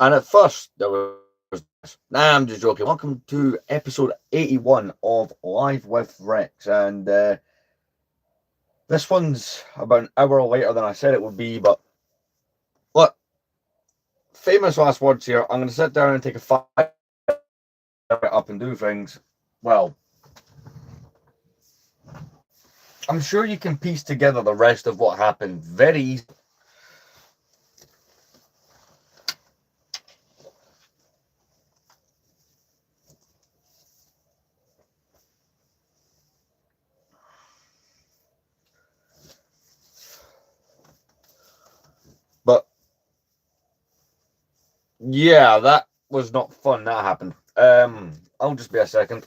And at first, there was nah, I'm just joking. Welcome to episode 81 of Live with Rex. And this one's about an hour later than I said it would be. But look, famous last words here. I'm going to sit down and take a 5 up and do things. Well, I'm sure you can piece together the rest of what happened very easily. But yeah, that was not fun. That happened. I'll just be a second.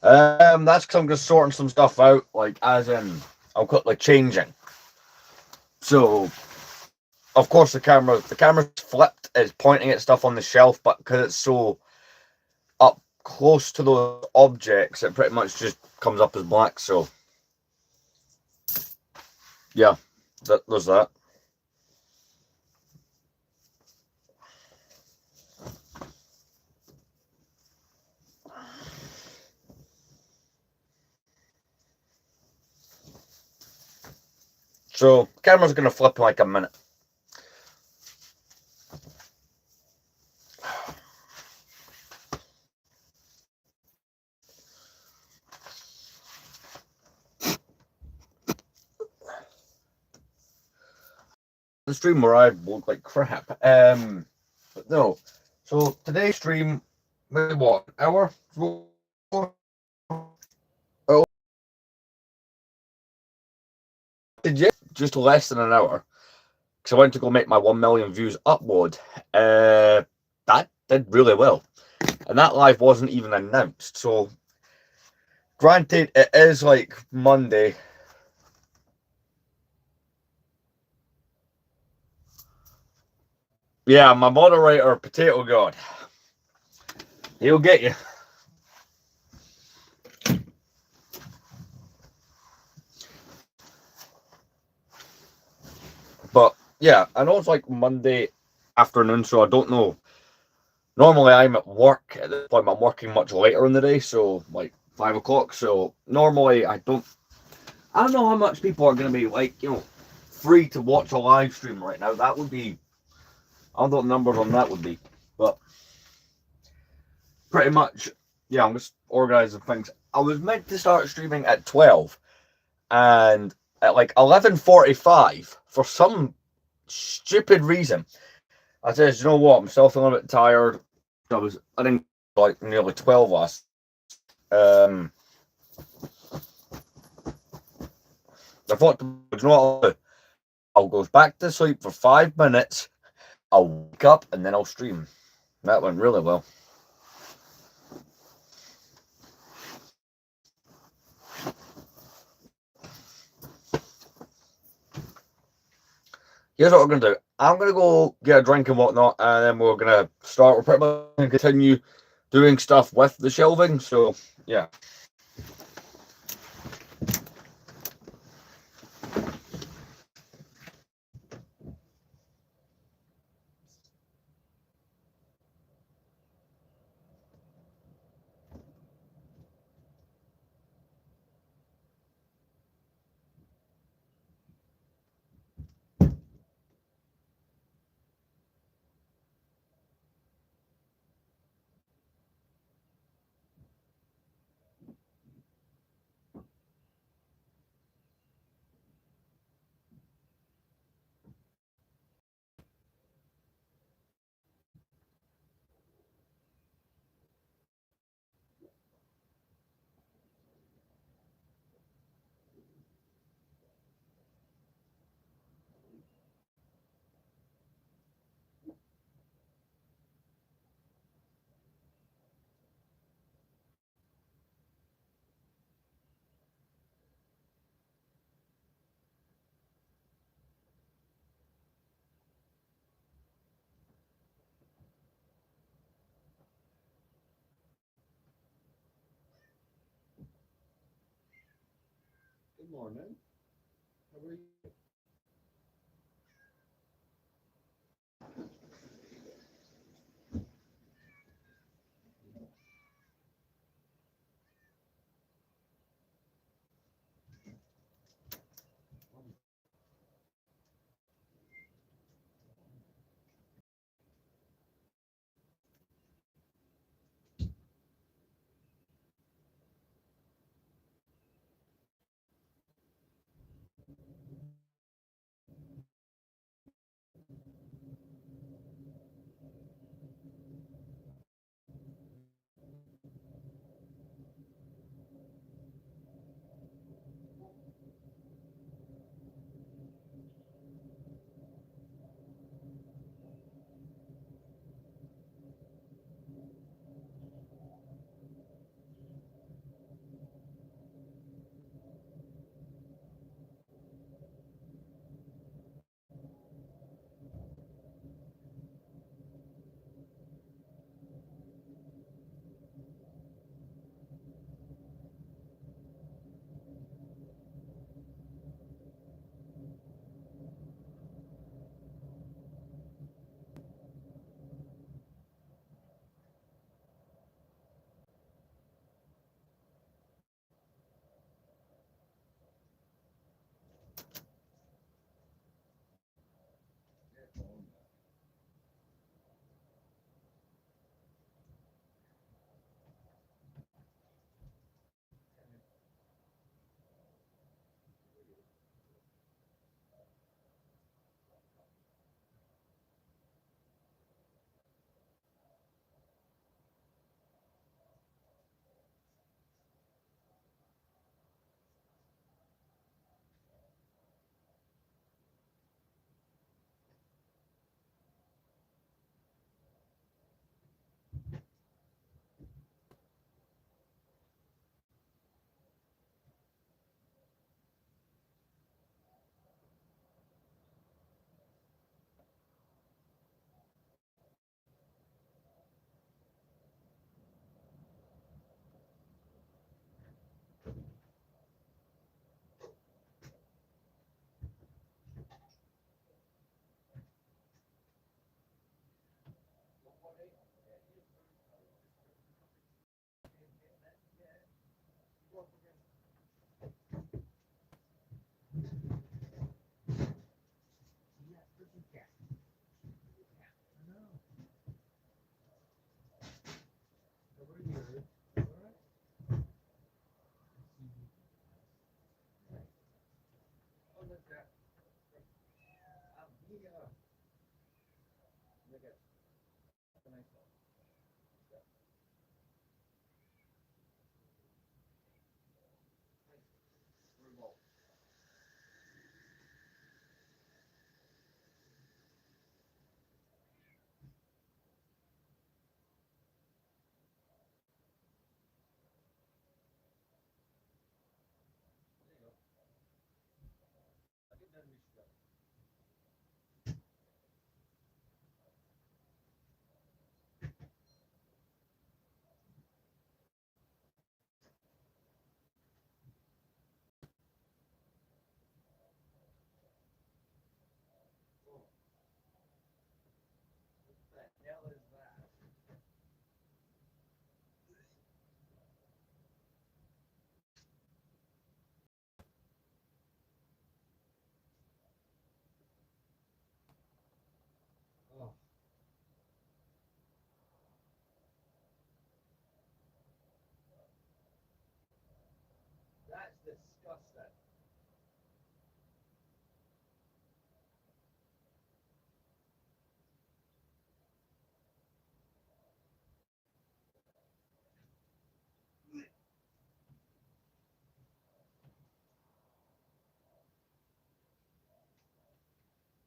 That's because I'm just sorting some stuff out, like as in I'm quickly changing. So, of course, the camera's flipped, it's pointing at stuff on the shelf, but because it's so up close to those objects, it pretty much just comes up as black. So, yeah, there's that. So, the camera's gonna flip in like a minute. The stream where I look like crap. But no. So today's stream, maybe what, an hour? Oh, did you? Just less than an hour. Because I went to go make my 1 million views upload. That did really well. And that live wasn't even announced. So, granted, it is like Monday. Yeah, my moderator, Potato God. He'll get you. But yeah, I know it's like Monday afternoon, so I don't know. Normally I'm at work at this point. I'm working much later in the day, so like 5 o'clock. So normally I don't know how much people are going to be like, free to watch a live stream right now. That would be, I don't know what the numbers on that would be, but pretty much, yeah, I'm just organizing things. I was meant to start streaming at 12, and at like 11:45, for some stupid reason, I said, you know what, I'm still feeling a bit tired. I didn't like nearly 12 last. Um, I thought, you know what I'll do? I'll go back to sleep for 5 minutes. I'll wake up and then I'll stream. That went really well. Here's what we're gonna do. I'm gonna go get a drink and whatnot, and then we're gonna start. We're pretty much gonna continue doing stuff with the shelving. So yeah. Good morning. How are you? That's disgusting.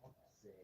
Fuck's sake.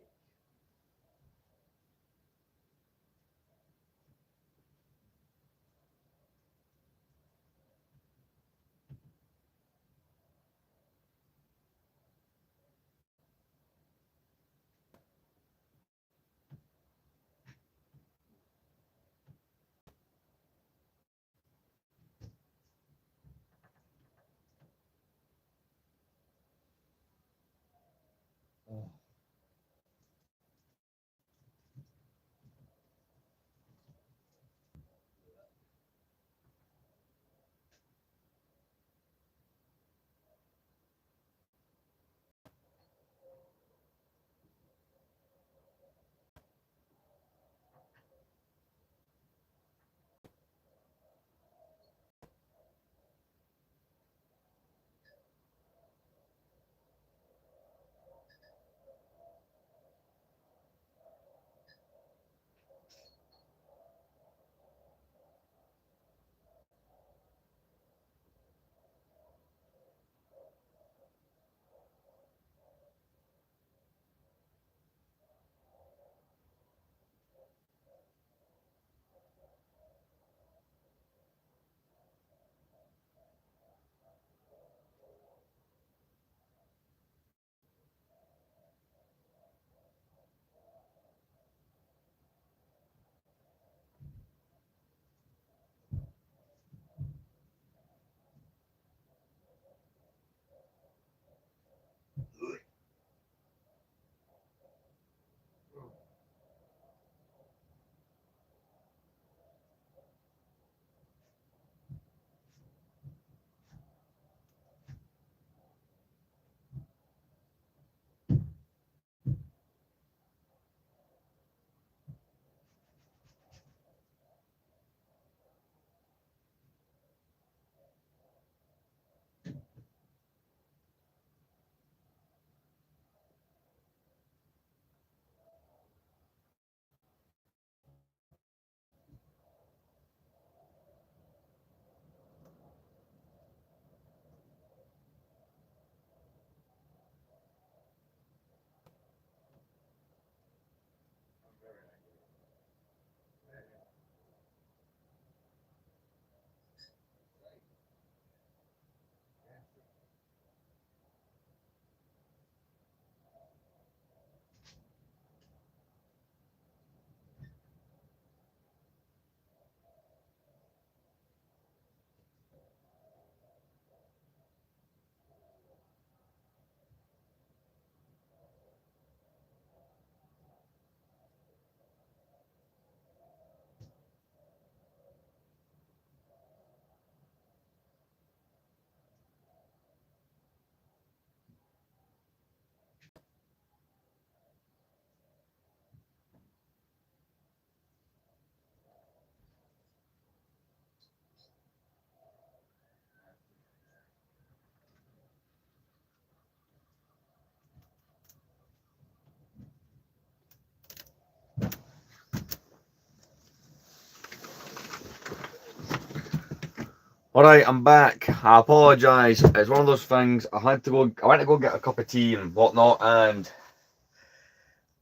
Alright, I'm back. I apologise. It's one of those things. I went to go get a cup of tea and whatnot, and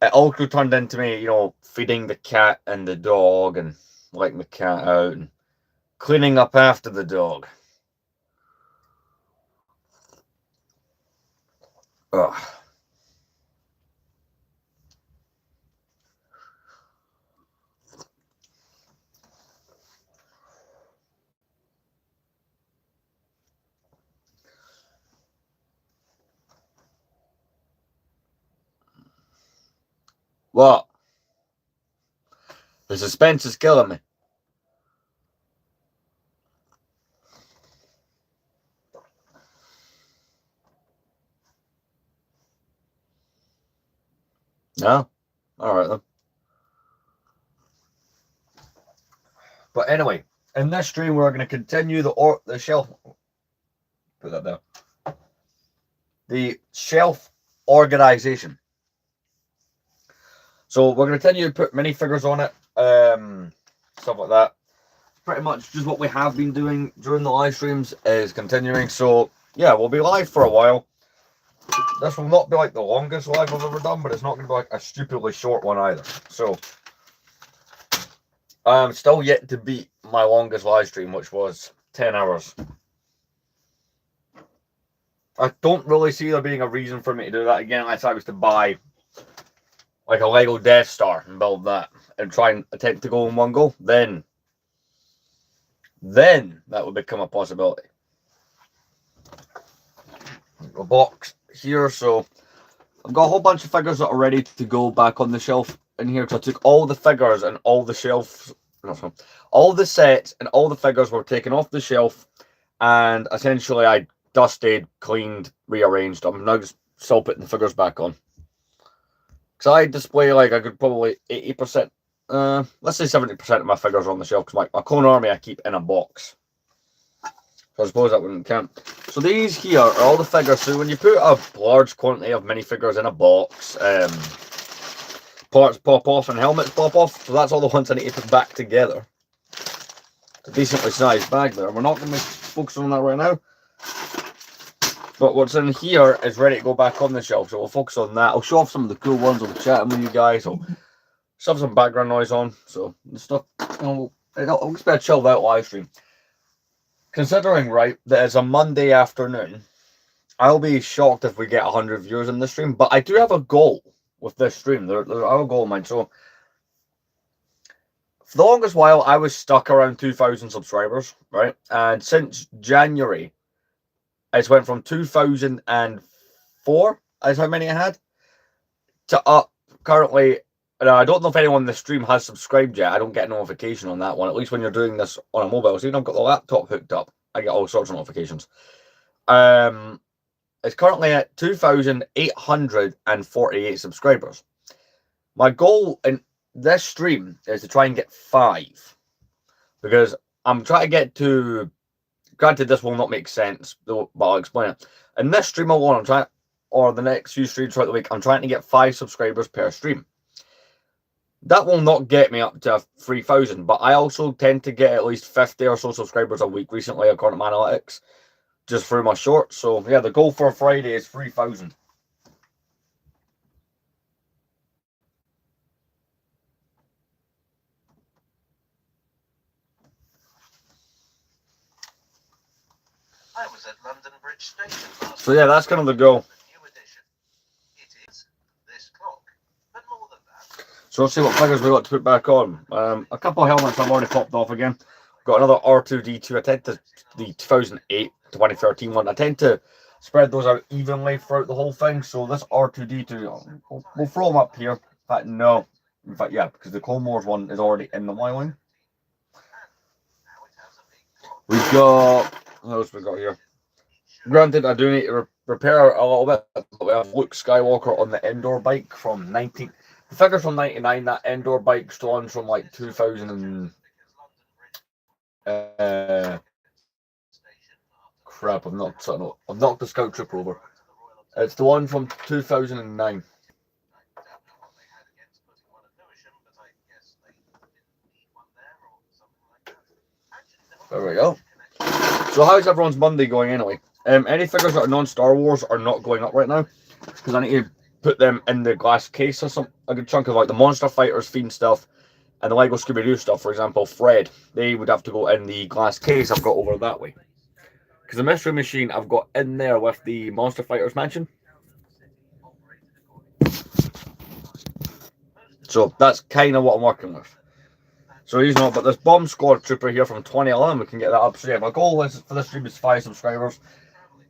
it also turned into me, feeding the cat and the dog and letting the cat out and cleaning up after the dog. Ugh. What? The suspense is killing me. No? Alright then. But anyway, in this stream we're going to continue the shelf. Put that there. The shelf organization. So we're going to continue to put minifigures on it, stuff like that. Pretty much just what we have been doing during the live streams is continuing. So yeah, we'll be live for a while. This will not be like the longest live I've ever done, but it's not going to be like a stupidly short one either. So I'm still yet to beat my longest live stream, which was 10 hours. I don't really see there being a reason for me to do that again unless I was to buy like a Lego Death Star and build that and try and attempt to go in one go. Then that would become a possibility. A box here, so I've got a whole bunch of figures that are ready to go back on the shelf in here. So I took all the figures and all the shelves, all the sets and all the figures were taken off the shelf, and essentially I dusted, cleaned, rearranged. I'm now just still putting the figures back on. Because I display like I could probably 80%, let's say 70% of my figures on the shelf. Because my clone army I keep in a box. So I suppose that wouldn't count. So these here are all the figures. So when you put a large quantity of minifigures in a box, parts pop off and helmets pop off. So that's all the ones I need to put back together. It's a decently sized bag there. We're not going to be focusing on that right now. But what's in here is ready to go back on the shelf. So we'll focus on that. I'll show off some of the cool ones. I'll be chatting with you guys. I'll shove some background noise on. So the stuff, it'll just be a chilled out live stream. Considering, right, that it's a Monday afternoon, I'll be shocked if we get 100 viewers in this stream. But I do have a goal with this stream. There's a goal of mine. So for the longest while, I was stuck around 2,000 subscribers, right? And since January, it's went from 2004, is how many I had, to up currently. I don't know if anyone in the stream has subscribed yet. I don't get a notification on that one, at least when you're doing this on a mobile. So even I've got the laptop hooked up, I get all sorts of notifications. It's currently at 2,848 subscribers. My goal in this stream is to try and get 5, because I'm trying to get to. Granted, this will not make sense, though, but I'll explain it. In this stream alone, or the next few streams throughout the week, I'm trying to get 5 subscribers per stream. That will not get me up to 3,000, but I also tend to get at least 50 or so subscribers a week recently, according to my analytics, just through my shorts. So, yeah, the goal for Friday is 3,000. I was at London Bridge Station last. So yeah, that's kind of the goal. So let's see what figures we got to put back on. A couple of helmets I've already popped off again. Got another R2-D2. I tend to the 2008 to 2013 one. I tend to spread those out evenly throughout the whole thing. So this R2-D2, we'll throw them up here. In fact, no. In fact, yeah, because the Clone Wars one is already in the Y-Wing. We've got, what else we got here? Granted, I do need to repair a little bit. We have Luke Skywalker on the Endor bike from 19. The figure's from 99. That Endor bike's on from like 2000 and crap. I've knocked the Scout Trooper over. It's the one from 2009. There we go. So how's everyone's Monday going anyway? Any figures that are non-Star Wars are not going up right now because I need to put them in the glass case or something. A good chunk of like the Monster Fighters Fiend stuff and the Lego Scooby-Doo stuff, for example, Fred, they would have to go in the glass case I've got over that way. Because the Mystery Machine I've got in there with the Monster Fighters Mansion. So that's kind of what I'm working with. So he's not, but this Bomb Squad Trooper here from 2011, we can get that up. So yeah, my goal is for this stream is 5 subscribers.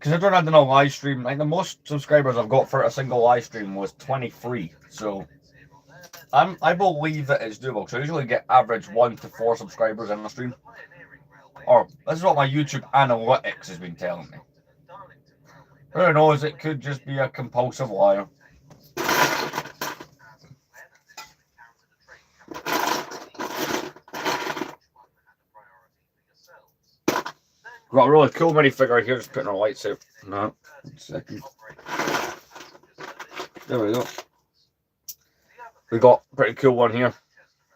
Considering I did a live stream, like the most subscribers I've got for a single live stream was 23. So I believe that it's doable. So I usually get average 1 to 4 subscribers in a stream. Or this is what my YouTube analytics has been telling me. Who knows? It could just be a compulsive liar. Got a really cool minifigure here, just putting our lights out. No, 1 second. There we go. We got a pretty cool one here.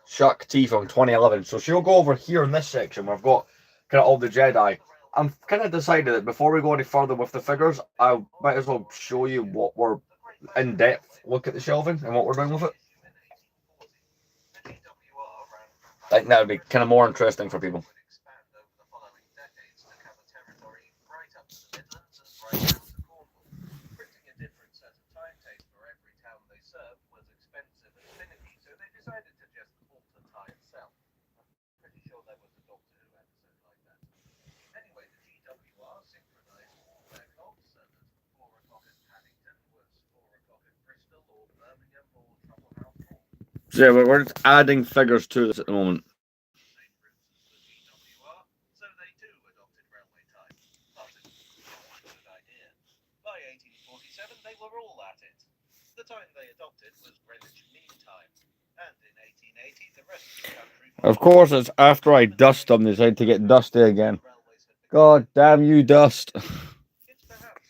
Shaq T from 2011. So she'll go over here in this section where I've got kind of all the Jedi. I'm kind of decided that before we go any further with the figures, I might as well show you what we're in depth look at the shelving and what we're doing with it. I think that would be kind of more interesting for people. So yeah, we're just adding figures to this at the moment. Of course, it's after I dust them, they decide to get dusty again. God damn you, dust. It's perhaps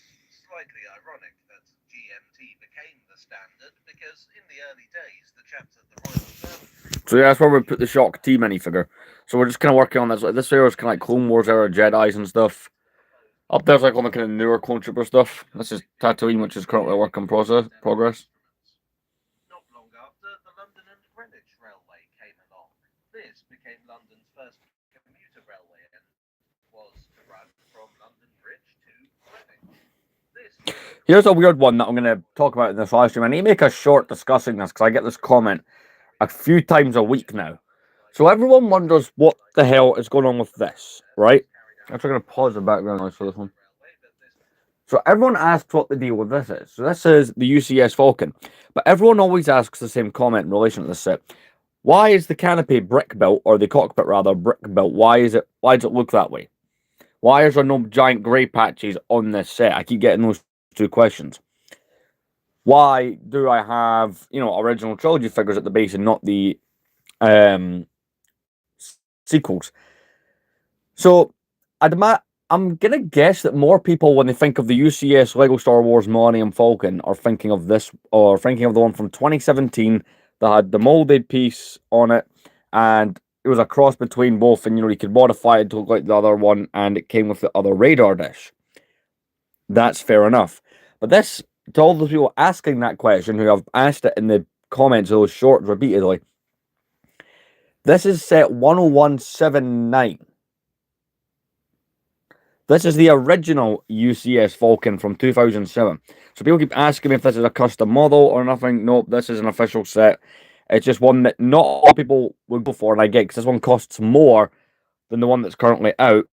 slightly ironic that GMT became the standard because in the early days, the chaps at the Royal Observatory. So yeah, that's where we put the Shock T minifigure. So we're just kind of working on this. Like this area is kind of like Clone Wars era Jedi's and stuff. Up there's like all the kind of newer Clone Trooper stuff. This is Tatooine, which is currently a work in progress. Not long after, the London and Greenwich Railway came along. This became London's first commuter railway and was to run from London Bridge to Greenwich. Here's a weird one that I'm going to talk about in this live stream. I need to make a short discussing this because I get this comment a few times a week now. So everyone wonders what the hell is going on with this, right? I'm actually going to pause the background noise for this one. So everyone asks what the deal with this is. So this is the UCS Falcon. But everyone always asks the same comment in relation to this set. Why is the canopy brick built, or the cockpit rather, brick built? Why does it look that way? Why is there no giant grey patches on this set? I keep getting those two questions. Why do I have, original trilogy figures at the base and not the sequels? So I'm going to guess that more people, when they think of the UCS Lego Star Wars Millennium Falcon, are thinking of this, or thinking of the one from 2017 that had the molded piece on it, and it was a cross between both, and, you could modify it to look like the other one, and it came with the other radar dish. That's fair enough. But this, to all those people asking that question, who have asked it in the comments, those shorts repeatedly, this is set 10179. This is the original UCS Falcon from 2007. So people keep asking me if this is a custom model or nothing. Nope, this is an official set. It's just one that not all people would go for, and I get, because this one costs more than the one that's currently out.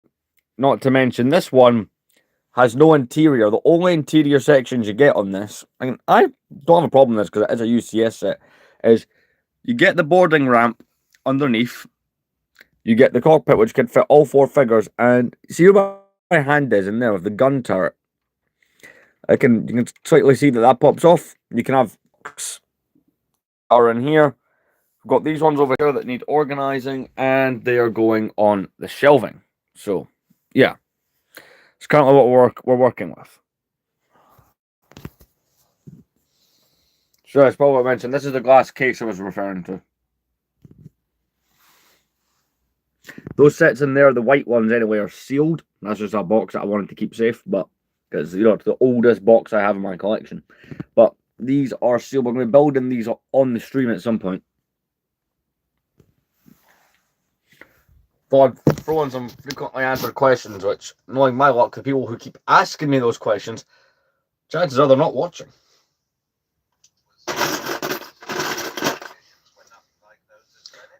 Not to mention, this one has no interior. The only interior sections you get on this, I don't have a problem with this because it is a UCS set, is you get the boarding ramp underneath, you get the cockpit, which can fit all 4 figures, and see where my hand is in there with the gun turret. You can slightly see that pops off. You can have are in here. We've got these ones over here that need organizing, and they are going on the shelving. So yeah, it's currently what we're working with. So as Paul mentioned, this is the glass case I was referring to. Those sets in there, the white ones anyway, are sealed. That's just a box that I wanted to keep safe, but because it's the oldest box I have in my collection. But these are sealed. We're going to be building these on the stream at some point. Thought I'd throw in some frequently answered questions, which, knowing my luck, the people who keep asking me those questions, chances are they're not watching.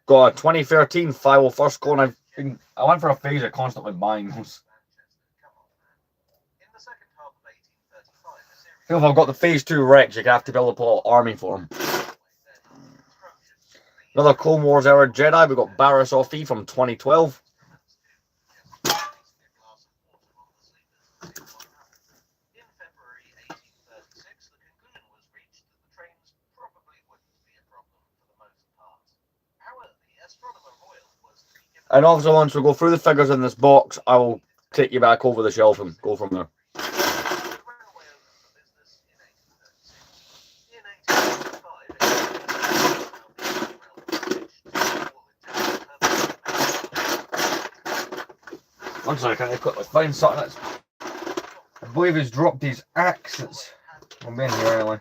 God, 2013 Firewall first score, and I went for a phase of constantly buying those. I feel if I've got the phase 2 Rex, you have to build up a little army for them. Another Clone Wars era Jedi, we've got Barriss Offee from 2012. And obviously, once we go through the figures in this box, I will take you back over the shelf and go from there. One second, I quickly find something that's. I believe he's dropped his axe. It's. I'm in here anyway.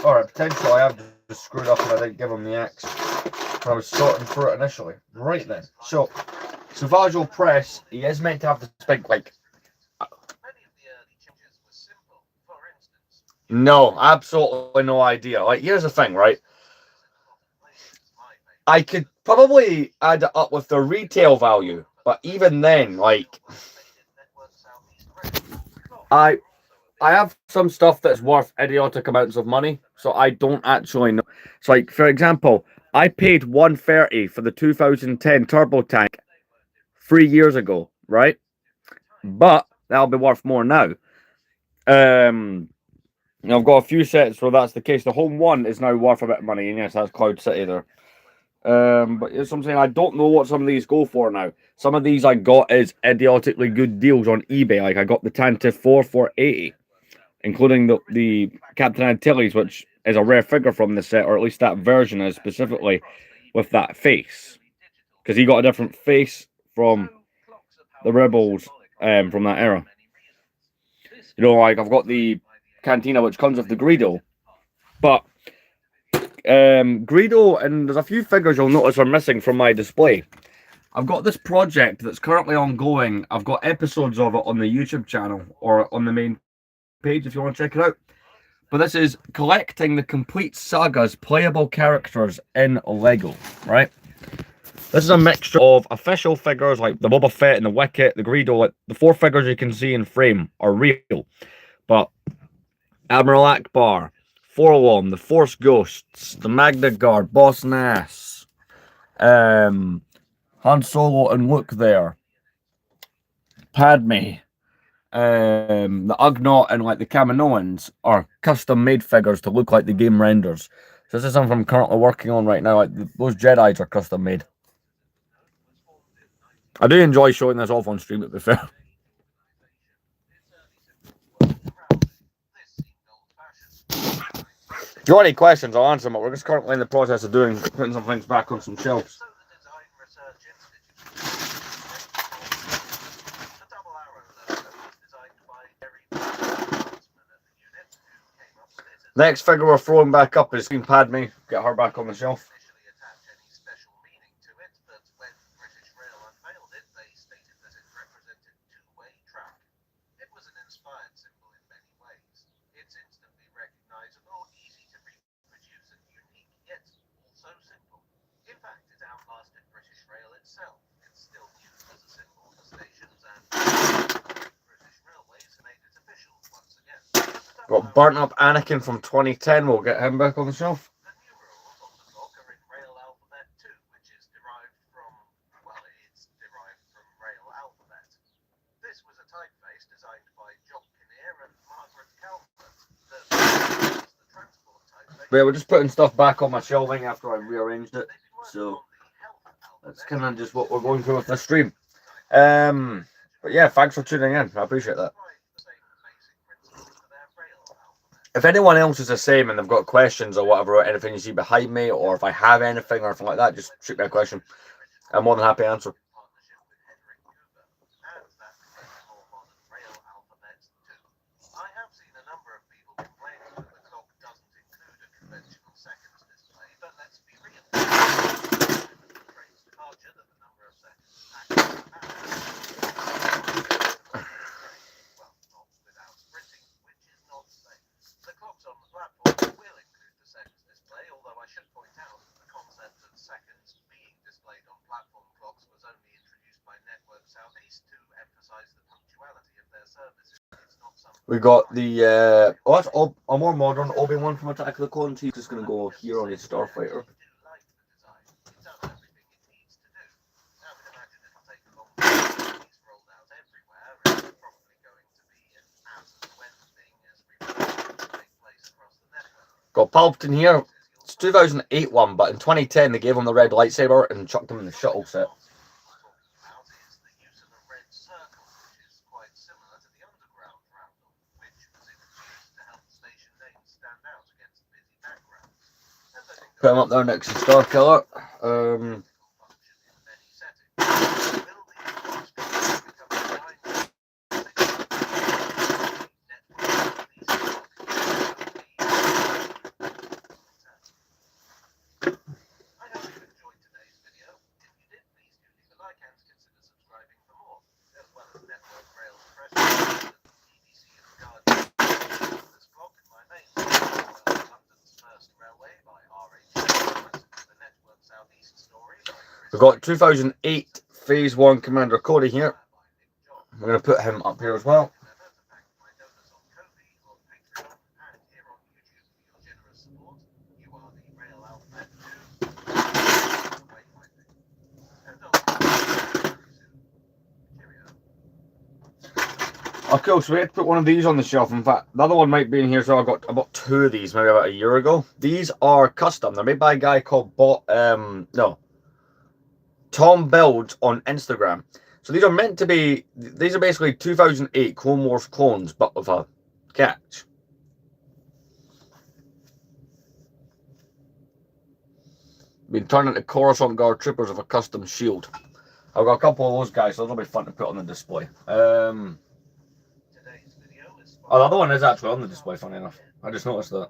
Or potentially I have just screwed up and I didn't give him the axe when I was sorting through it initially. Right then. So Savage Press, he is meant to have this big, like. No, absolutely no idea. Like, here's the thing, right? I could probably add it up with the retail value, but even then, like, I have some stuff that's worth idiotic amounts of money, so I don't actually know. So, like, for example, I paid $130 for the 2010 Turbo Tank 3 years ago, right? But that'll be worth more now. I've got a few sets where that's the case. The home one is now worth a bit of money, and yes, that's Cloud City there. But here's something I don't know what some of these go for now. Some of these I got as idiotically good deals on eBay. Like I got the Tantive 4 for $80, including the Captain Antilles, which is a rare figure from the set, or at least that version is specifically with that face, because he got a different face from the Rebels from that era. You know, like I've got the Cantina, which comes with the Greedo, but Greedo, and there's a few figures you'll notice are missing from my display. I've got this project that's currently ongoing. I've got episodes of it on the YouTube channel or on the main page if you want to check it out. But this is collecting the complete saga's playable characters in Lego, right? This is a mixture of official figures like the Boba Fett and the Wicket, the Greedo. Like the 4 figures you can see in frame are real. But Admiral Akbar, Forlorn, the Force Ghosts, the Magna Guard, Boss Nass, Han Solo and Luke there, Padme, the Ugnaught and like the Kaminoans are custom made figures to look like the game renders. So this is something I'm currently working on right now. Like those Jedi's are custom made. I do enjoy showing this off on stream, to be fair. If you have any questions, I'll answer them, but we're just currently in the process of putting some things back on some shelves. Next figure we're throwing back up is Queen Padme. Get her back on the shelf. Got burnt up Anakin from 2010. We'll get him back on the shelf. But yeah, we're just putting stuff back on my shelving after I rearranged it. So that's kind of just what we're going through with this stream. But yeah, thanks for tuning in. I appreciate that. If anyone else is the same and they've got questions or whatever, or anything you see behind me, or if I have anything or anything like that, just shoot me a question. I'm more than happy to answer. We got the that's a more modern Obi-Wan from Attack of the Clones. He's just gonna go here on his Starfighter. Got Palpatine here. It's 2008 one, but in 2010 they gave him the red lightsaber and chucked him in the shuttle set. Put him up there next to Starkiller. We've got 2008 Phase 1 Commander Cody here. We're going to put him up here as well. Okay, so we had to put one of these on the shelf. In fact, the other one might be in here, so I bought two of these maybe about a year ago. These are custom. They're made by a guy called Tom Builds on Instagram. So these are meant to be, these are basically 2008 Clone Wars clones, but with a catch. Been turned into Coruscant Guard troopers with a custom shield. I've got a couple of those guys, so that'll be fun to put on the display. Oh, the other one is actually on the display, funny enough. I just noticed that.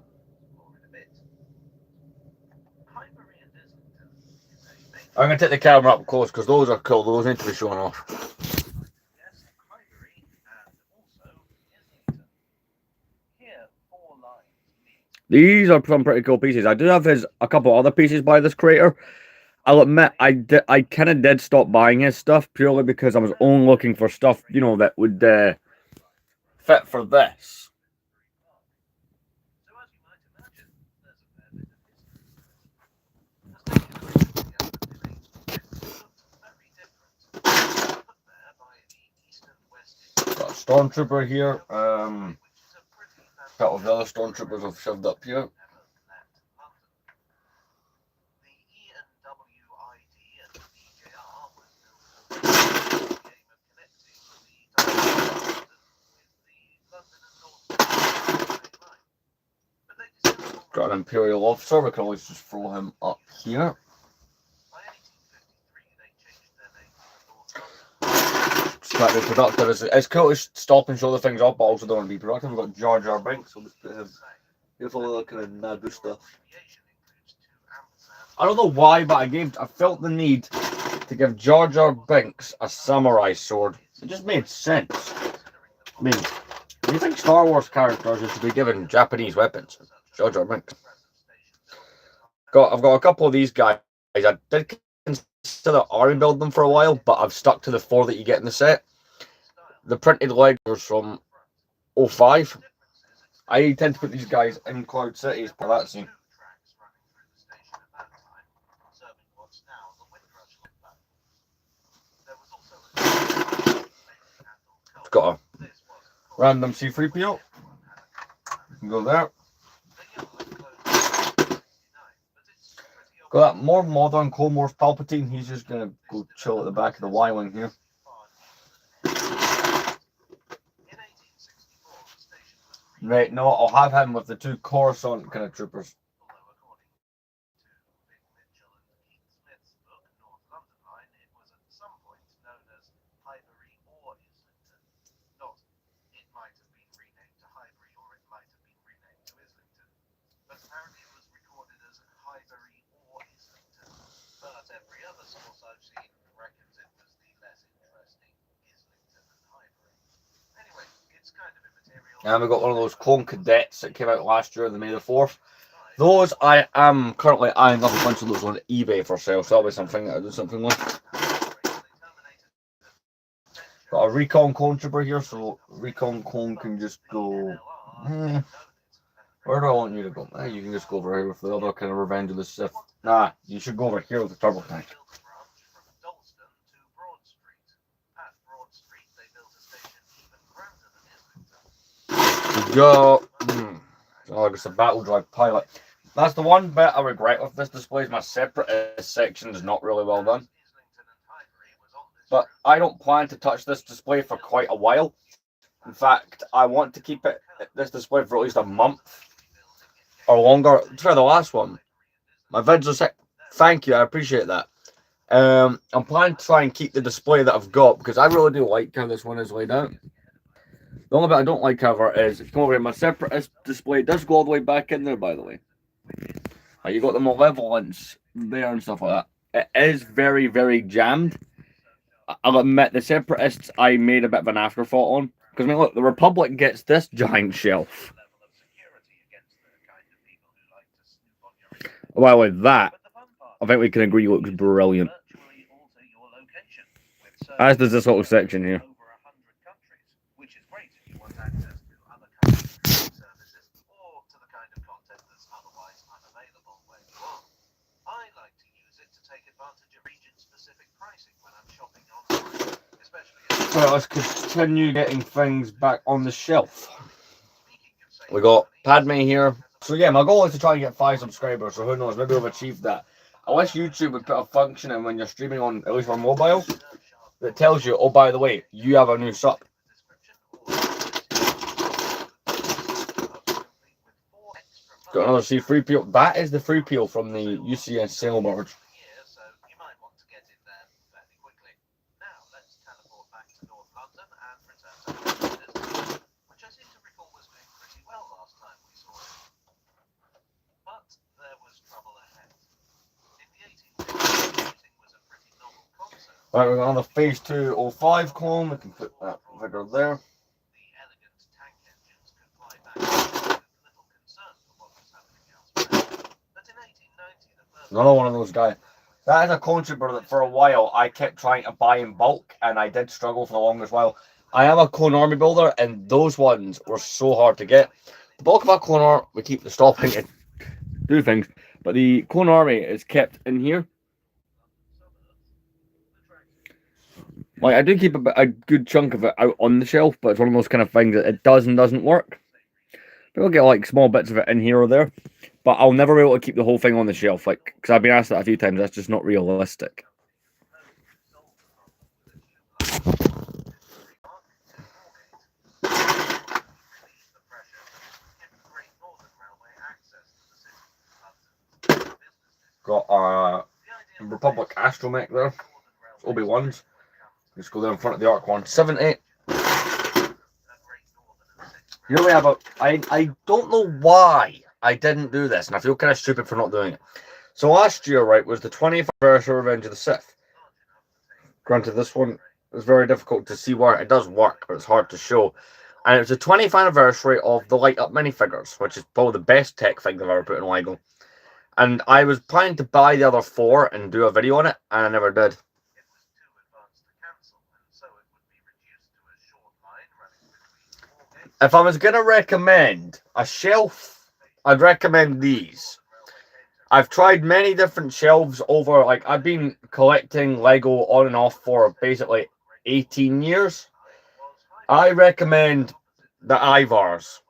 I'm going to take the camera up close because those are cool. Those need to be shown off. These are some pretty cool pieces. I do have a couple other pieces by this creator. I'll admit, I kind of did stop buying his stuff purely because I was only looking for stuff, you know, that would fit for this. Got a Stormtrooper here. A couple of the other Stormtroopers I've shoved up here. Got an Imperial officer. We can always just throw him up here. Slightly productive. It's cool to stop and show the things up, but also don't want to be productive. We've got Jar Jar Binks. So we'll just put him. Beautiful little kind of Naboo stuff. I don't know why, but I felt the need to give Jar Jar Binks a samurai sword. It just made sense. I mean, do you think Star Wars characters should be given Japanese weapons? Jar Jar Binks. I've got a couple of these guys. I did consider iron build them for a while, but I've stuck to the 4 that you get in the set. The printed leg was from 05. I tend to put these guys in Cloud City as part of that scene. It's got a random C3PO. You can go there. Got that more modern Clone Wars Palpatine. He's just gonna go chill at the back of the Y-wing here. Right, no, I'll have him with the two Coruscant kind of troopers. And we got one of those clone cadets that came out last year, the May the 4th. Those I am currently eyeing up a bunch of those on eBay for sale, so that'll be something that I'll do something with. Got a Recon Clone Trooper here, so Recon Clone can just go. Where do I want you to go? You can just go over here with the other kind of Revenge of the Sith. Nah, you should go over here with the Turbo Tank. Go. Oh, it's a battle drive pilot. That's the one bit I regret with this display is my separatist section is not really well done. But I don't plan to touch this display for quite a while. In fact, I want to keep this display for at least a month or longer. Try the last one. My vids are sick. Thank you, I appreciate that. I'm planning to try and keep the display that I've got because I really do like how this one is laid out. The only bit I don't like, however, is come over here. My separatist display does go all the way back in there, by the way. You got the malevolence there and stuff like that. It is very, very jammed. I'll admit, the separatists I made a bit of an afterthought on. Because, I mean, look, the Republic gets this giant shelf. By the way, that, I think we can agree, looks brilliant. As does this little section here. Well, let's continue getting things back on the shelf. We got Padme here. So yeah, my goal is to try and get 5 subscribers, so who knows, maybe we've achieved that. I wish YouTube would put a function in when you're streaming on, at least on mobile, that tells you, oh, by the way, you have a new sub. Got another C3PO. That is the 3PO from the UCS sail barge. Right, we've got another Phase 205 clone. We can put that figure there. Another one of those guys. That is a clone trooper that for a while I kept trying to buy in bulk, and I did struggle for the longest while. I am a clone army builder, and those ones were so hard to get. The bulk of our clone army, we keep stopping to do things, but the clone army is kept in here. Like, I do keep a good chunk of it out on the shelf, but it's one of those kind of things that it does and doesn't work. We'll get like small bits of it in here or there, but I'll never be able to keep the whole thing on the shelf, like, because I've been asked that a few times. That's just not realistic. Got a Republic Astromech there. Obi-Wan's. Just go there in front of the Arc 170. Here we have a. I don't know why I didn't do this, and I feel kind of stupid for not doing it. So last year, right, was the 20th anniversary of Revenge of the Sith. Granted, this one is very difficult to see where it does work, but it's hard to show. And it was the 20th anniversary of the light up minifigures, which is probably the best tech thing they've ever put in LEGO. And I was planning to buy the other 4 and do a video on it, and I never did. if I was going to recommend a shelf, I'd recommend these. I've tried many different shelves over, like, I've been collecting Lego on and off for basically 18 years. I recommend the Ivars.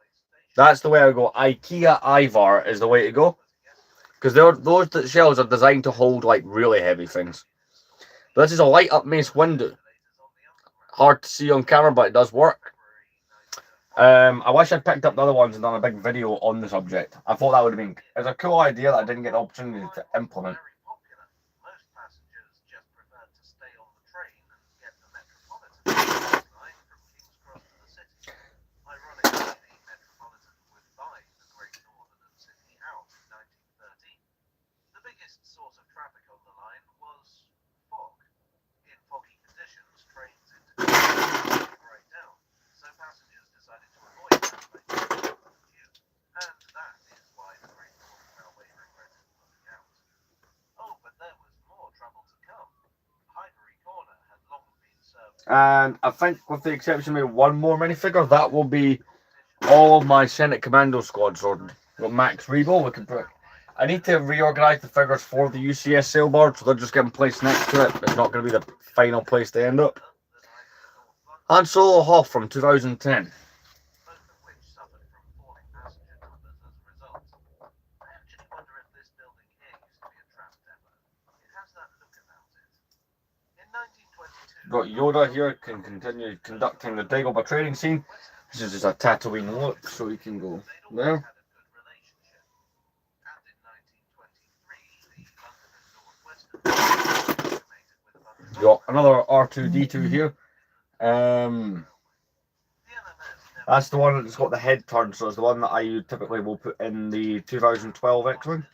That's the way I go. IKEA Ivar is the way to go. Because those shelves are designed to hold, like, really heavy things. But this is a light-up mace window. Hard to see on camera, but it does work. I wish I'd picked up the other ones and done a big video on the subject. I thought that would have been... It's a cool idea that I didn't get the opportunity to implement. And I think, with the exception of one more minifigure, that will be all of my Senate Commando squad sorted. Got Max Rebo. We can put. I need to reorganize the figures for the UCS sailboard, so they're just getting placed next to it. It's not going to be the final place they end up. Han Solo Hoth from 2010. Got Yoda here, can continue conducting the Dagobah training scene. This is just a Tatooine look, so he can go there. Got another R2-D2 here. That's the one that's got the head turned, so it's the one that I typically will put in the 2012 X-Wing.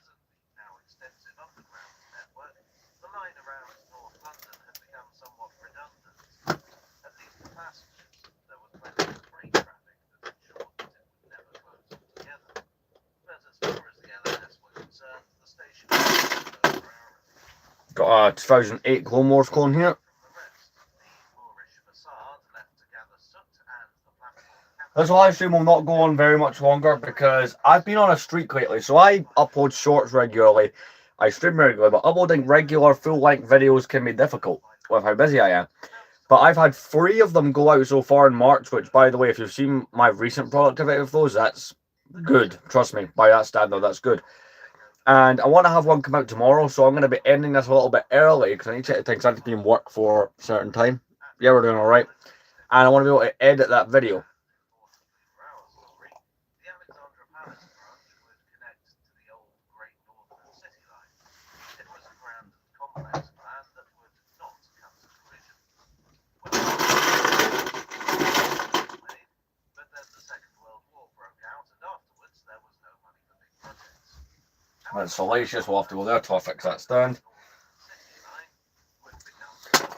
Got a 2008 Clone Wars clone here. This live stream will not go on very much longer because I've been on a streak lately. So I upload shorts regularly. I stream regularly, but uploading regular full-length videos can be difficult with how busy I am. But I've had 3 of them go out so far in March, which, by the way, if you've seen my recent productivity of those, that's good. Trust me, by that standard, that's good. And I want to have one come out tomorrow, so I'm going to be ending this a little bit early because I need to take things to be in work for a certain time. Yeah, we're doing all right. And I want to be able to edit that video. That's salacious, we'll have to go there to fix that stand.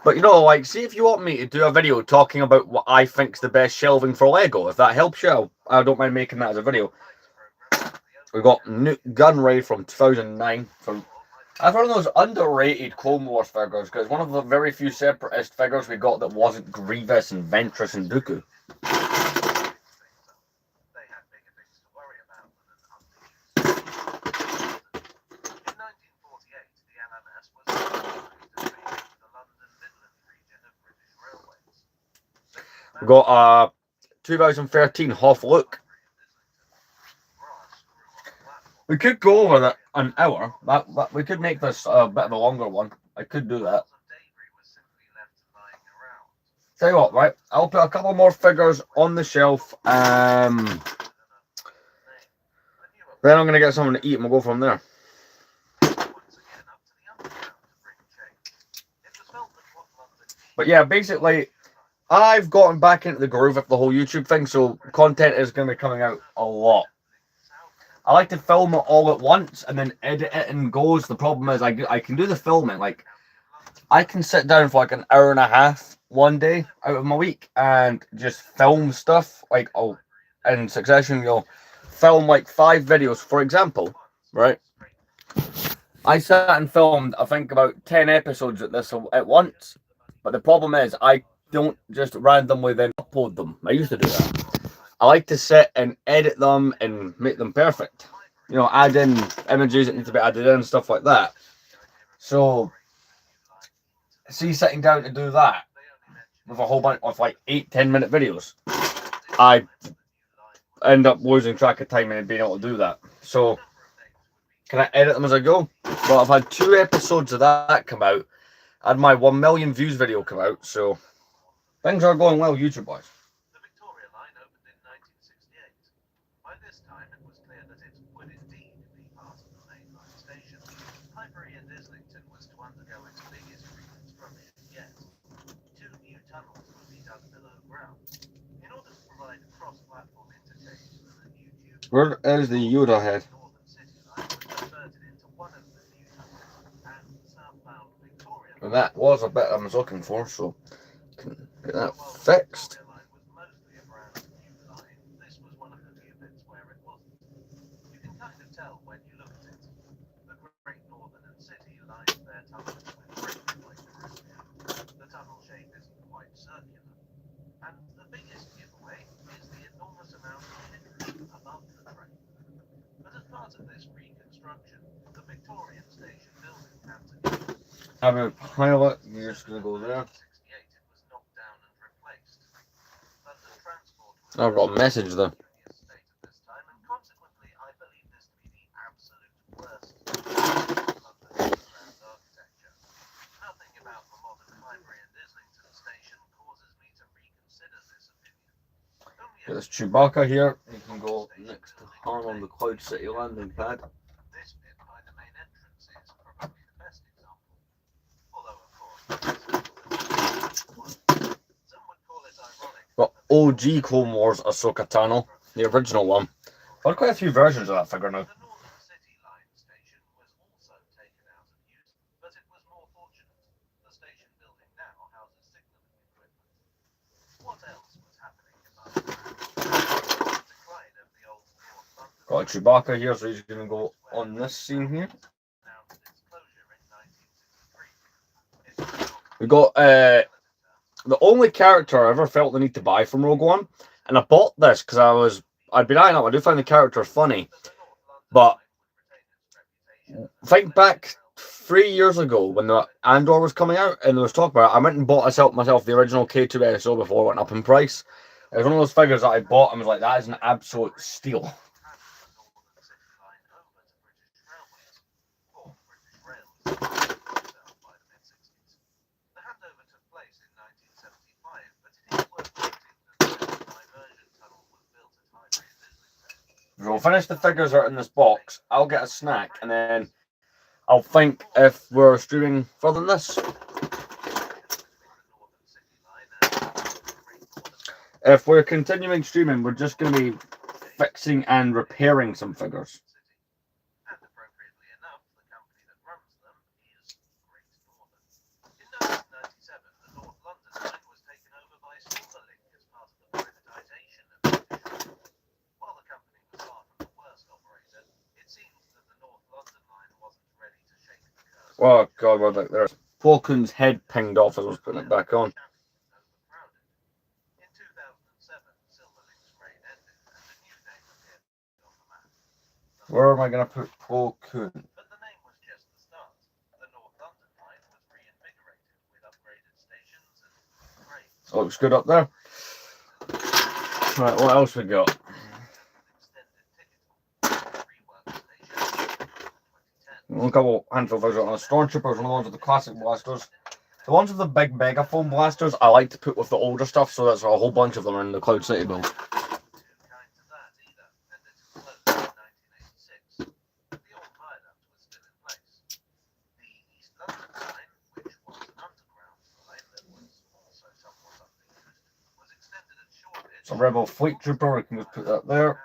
But, you know, like, see if you want me to do a video talking about what I think's the best shelving for Lego. If that helps you, I don't mind making that as a video. We've got Nute Gunray from 2009. That's one of those underrated Clone Wars figures, because one of the very few Separatist figures we got that wasn't Grievous and Ventress and Dooku. We've got a 2013 Hoth Luke. We could go over that an hour. We could make this a bit of a longer one. I could do that. Tell you what, right? I'll put a couple more figures on the shelf. Then I'm going to get something to eat and we'll go from there. But yeah, basically, I've gotten back into the groove of the whole YouTube thing, so content is going to be coming out a lot. I like to film it all at once and then edit it and goes. The problem is I can do the filming. Like, I can sit down for like an hour and a half one day out of my week and just film stuff like in succession. You'll film like 5 videos, for example, right? I sat and filmed, I think, about 10 episodes at this at once. But the problem is I don't just randomly then upload them. I used to do that. I like to sit and edit them and make them perfect. You know, add in images that need to be added in and stuff like that. So, see, sitting down to do that with a whole bunch of like 8-10 minute videos, I end up losing track of time and being able to do that. So, can I edit them as I go? Well, I've had 2 episodes of that come out. I had my 1 million views video come out, so things are going well YouTube wise. The Victoria Line opened in 1968. By this time, it was clear that it would indeed be part of the main line station. Highbury and Islington was to undergo its biggest reconstruction yet. 2 new tunnels would be dug below ground. In order to provide cross-platform interchange for the new tube, Where is the Yoda head? Northern City Line was converted into one of the new tunnels, and southbound Victoria And that was a bit I was looking for, so can get that fixed. Victoria Line was mostly a brand new line. This was one of the few bits where it wasn't. You can kind of tell when you look at it. The Great Northern and City lines their tunnels with bricks like Caribbean. The tunnel shape isn't quite circular. And the biggest giveaway is the enormous amount of headroom above the train. But as part of this reconstruction, the Victorian station building had to go. Have a pilot, you're just gonna go there. It was knocked down and replaced. But the transport was I've got a message though. state at this time, and consequently, I believe this to be the absolute worst of London Underground architecture. Nothing about the modern Highbury and Islington station causes me to reconsider this opinion. Get this Chewbacca here. You can go next to Han on the Cloud City landing pad. This bit by the main entrance is probably the best example. Although, of course, some would call it ironic. Got OG Clone Wars Ahsoka Tano, the original one. I've had quite a few versions of that figure now. The Northern City Line station was also taken out of use, but it was more fortunate. The station building now houses signaling equipment. What else was happening above ground? The decline of the old North London Got a Chewbacca here, so he's gonna go on this scene here. announced its closure in 1963. We got the only character I ever felt the need to buy from Rogue One, and I bought this because I'd been eyeing up. I do find the character funny, but think back 3 years ago when the Andor was coming out and there was talk about it, I went and bought myself the original K2SO before it went up in price. It was one of those figures that I bought and was like, that is an absolute steal. So we'll finish the figures that are in this box. I'll get a snack and then I'll think if we're streaming further than this. If we're continuing streaming, we're just going to be fixing and repairing some figures. And appropriately enough, the company that runs them is Great Northern. In 1997, the North London line was taken over by Silverlink as part of the privatisation of the division. While the company was far from the worst operator, it seems that the North London line wasn't ready to shake the curse. Oh god, well, there's Plo Koon's head pinged off as I was putting it back on. In 2007, Silverlink's reign ended and a new name appeared on the map. Where am I going to put Plo Koon? But the name was just the start. The North London line was reinvigorated with upgraded stations and trains. Looks good up there. Right, what else we got? A couple handful of those on Stormtroopers, one of the ones with the classic blasters. The ones with the big megaphone blasters, I like to put with the older stuff, so that's a whole bunch of them in the Cloud City build. So Rebel Fleet Trooper, we can just put that there.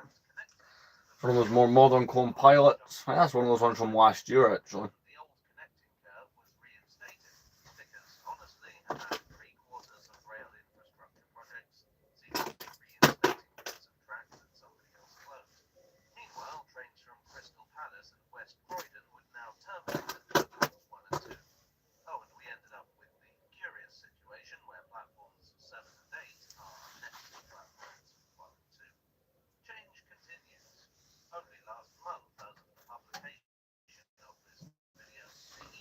One of those more modern clone pilots. That's one of those ones from last year, actually. The old connecting curve was reinstated because, honestly, about 3/4 of rail infrastructure projects seem to be reinstating bits of tracks that somebody else closed. Meanwhile, trains from Crystal Palace and West Croydon would now terminate at platforms 1 and 2. Oh, and we ended up with the curious situation where platforms 7 and 8 are next to platforms 1 and 2.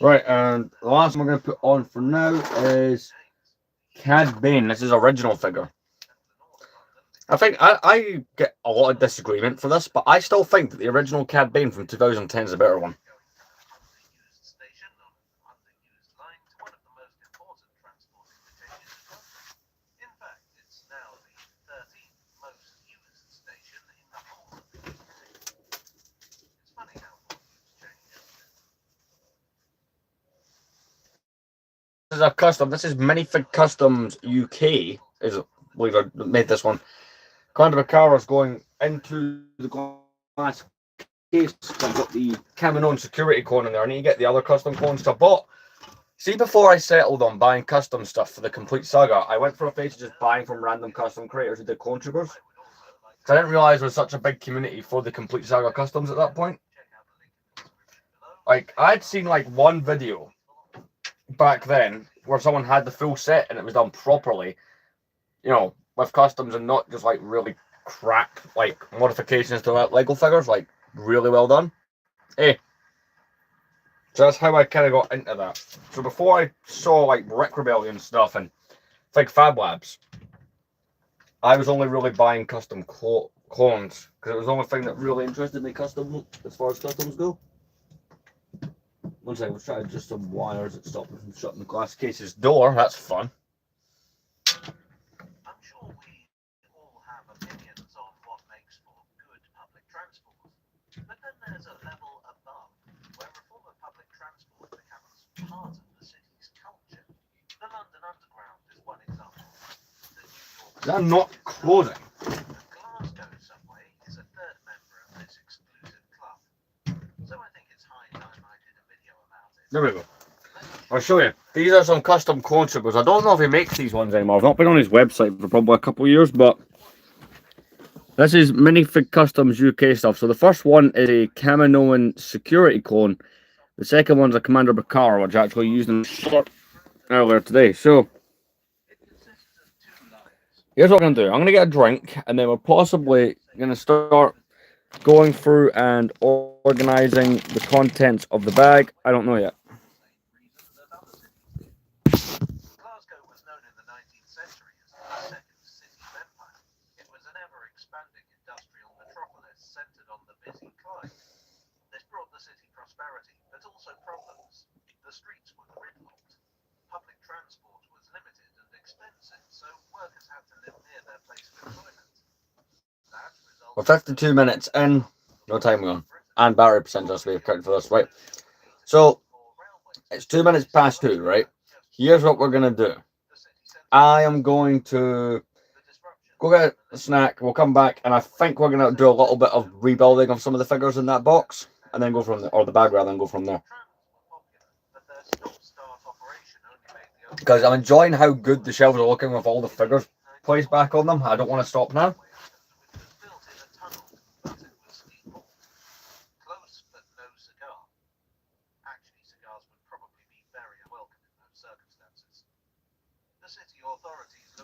Right, and the last one we're going to put on for now is Cad Bane. This is original figure. I think I get a lot of disagreement for this, but I still think that the original Cad Bane from 2010 is a better one. This is a custom. This is Minifig Customs UK. Is it? I believe I made this one. Commander Bakara's going into the glass case. I've got the Caminon security cone in there. I need to get the other custom cones I bought. See, before I settled on buying custom stuff for the complete saga, I went for a phase of just buying from random custom creators who did clone troopers. Because I didn't realise there was such a big community for the complete saga customs at that point. Like, I'd seen like one video back then where someone had the full set and it was done properly, you know, with customs and not just like really crap like modifications to Lego figures, like really well done. Hey, so that's how I kind of got into that. So before I saw like Brick Rebellion stuff and like Fab Labs, I was only really buying custom clones because it was the only thing that really interested me custom as far as customs go. One second, let's try just some wires that stop me from shutting the glass case's door. That's fun. I'm sure we all have opinions on what makes for good public transport, but then there's a level above where a form of public transport becomes part of the city's culture. The London Underground is one example. The New York Is that not closing? The Glasgow subway is a third member of this exclusive club. So I think it's high time I did a video about it. There we go. I'll show you. These are some custom clone troopers. I don't know if he makes these ones anymore. I've not been on his website for probably a couple of years, but this is Minifig Customs UK stuff. So the first one is a Kaminoan security clone. The second one's a Commander Bakar, which I actually used in earlier today. So here's what I'm going to do. I'm going to get a drink, and then we're possibly going to start going through and organizing the contents of the bag. I don't know yet. Glasgow was known in the 19th century as the second city of empire. It was an ever-expanding industrial metropolis centered on the busy Clyde. This brought the city prosperity, but also problems. The streets were gridlocked. Public transport was limited and expensive, so workers had to live near their place of employment. That resulted We're 52 minutes in. No time on. And battery percentage has to be accounted for this, right? So it's 2 minutes past 2, right? Here's what we're going to do. I am going to go get a snack. We'll come back, and I think we're going to do a little bit of rebuilding of some of the figures in that box, and then go from there, or the bag rather, and go from there. Because I'm enjoying how good the shelves are looking with all the figures placed back on them. I don't want to stop now.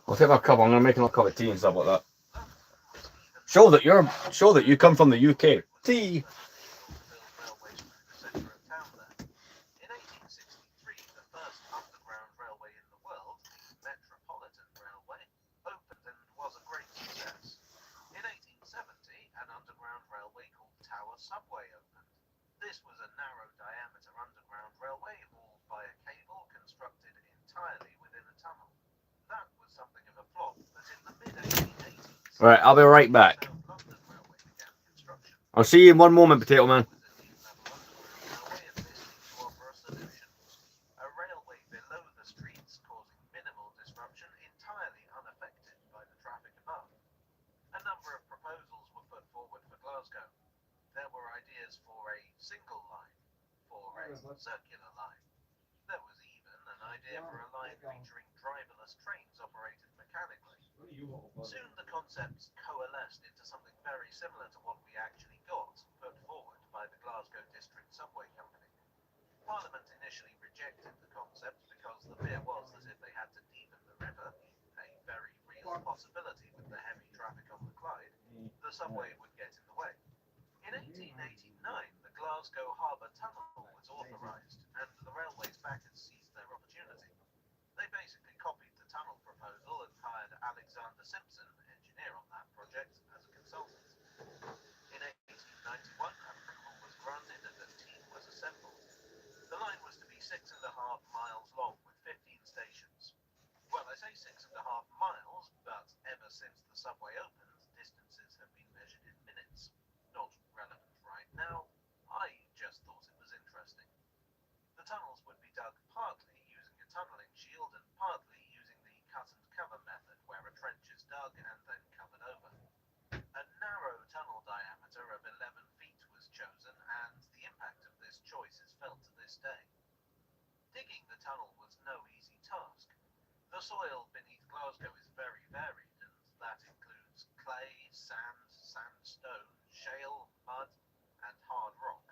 I'll take my cup. I'm gonna make a cup of tea and stuff like that. Show that you come from the UK. Tea. In 1863, the first underground railway in the world, the Metropolitan Railway, opened and was a great success. In 1870, an underground railway called Tower Subway opened. This was a narrow diameter underground railway hauled by a cable constructed entirely within a tunnel. That was something of a flop, but in the mid-1880s, Right, I'll be right back. South London Railway began construction. I'll see you in 1 moment, Potato Man. A railway below the streets, causing minimal disruption, entirely unaffected by the traffic above. A number of proposals were put forward for Glasgow. There were ideas for a single line, for a circular line. There was even an idea for a line featuring driverless trains operated mechanically. Soon the concepts coalesced into something very similar to what we actually got, put forward by the Glasgow District Subway Company. Parliament initially rejected the concept because the fear was that if they had to deepen the river, a very real possibility with the heavy traffic on the Clyde, the subway would get in the way. In 1889, the Glasgow Harbour Tunnel was authorised. and the railway's backers seized their opportunity. They basically copied the tunnel proposal and hired Alexander Simpson, engineer on that project, as a consultant. In 1891, approval was granted and a team was assembled. The line was to be 6.5 miles long with 15 stations. Well, I say 6.5 miles, but ever since the subway opened, distances have been measured in minutes. Not relevant right now. I just thought it was interesting. The tunnels would be dug partly using a tunneling shield and partly using the cut and cover method, where a trench is dug and then covered over. A narrow tunnel diameter of 11 feet was chosen, and the impact of this choice is felt to this day. Digging the tunnel was no easy task. The soil beneath Glasgow is very varied, and that includes clay, sand, sandstone, shale, mud, and hard rock.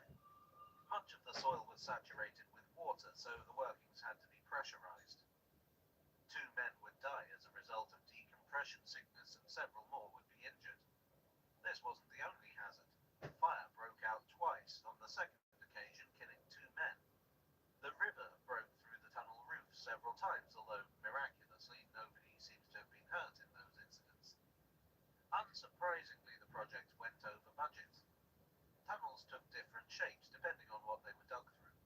Much of the soil was saturated with water, so the workings had to be pressurized. 2 men would die as a result of decompression sickness, and several more would be injured. This wasn't the only hazard. Fire broke out twice, on the second occasion killing 2 men. The river broke through the tunnel roof several times, although miraculously nobody seems to have been hurt in those incidents. Unsurprisingly, the project went over budget. Tunnels took different shapes depending on what they were dug through.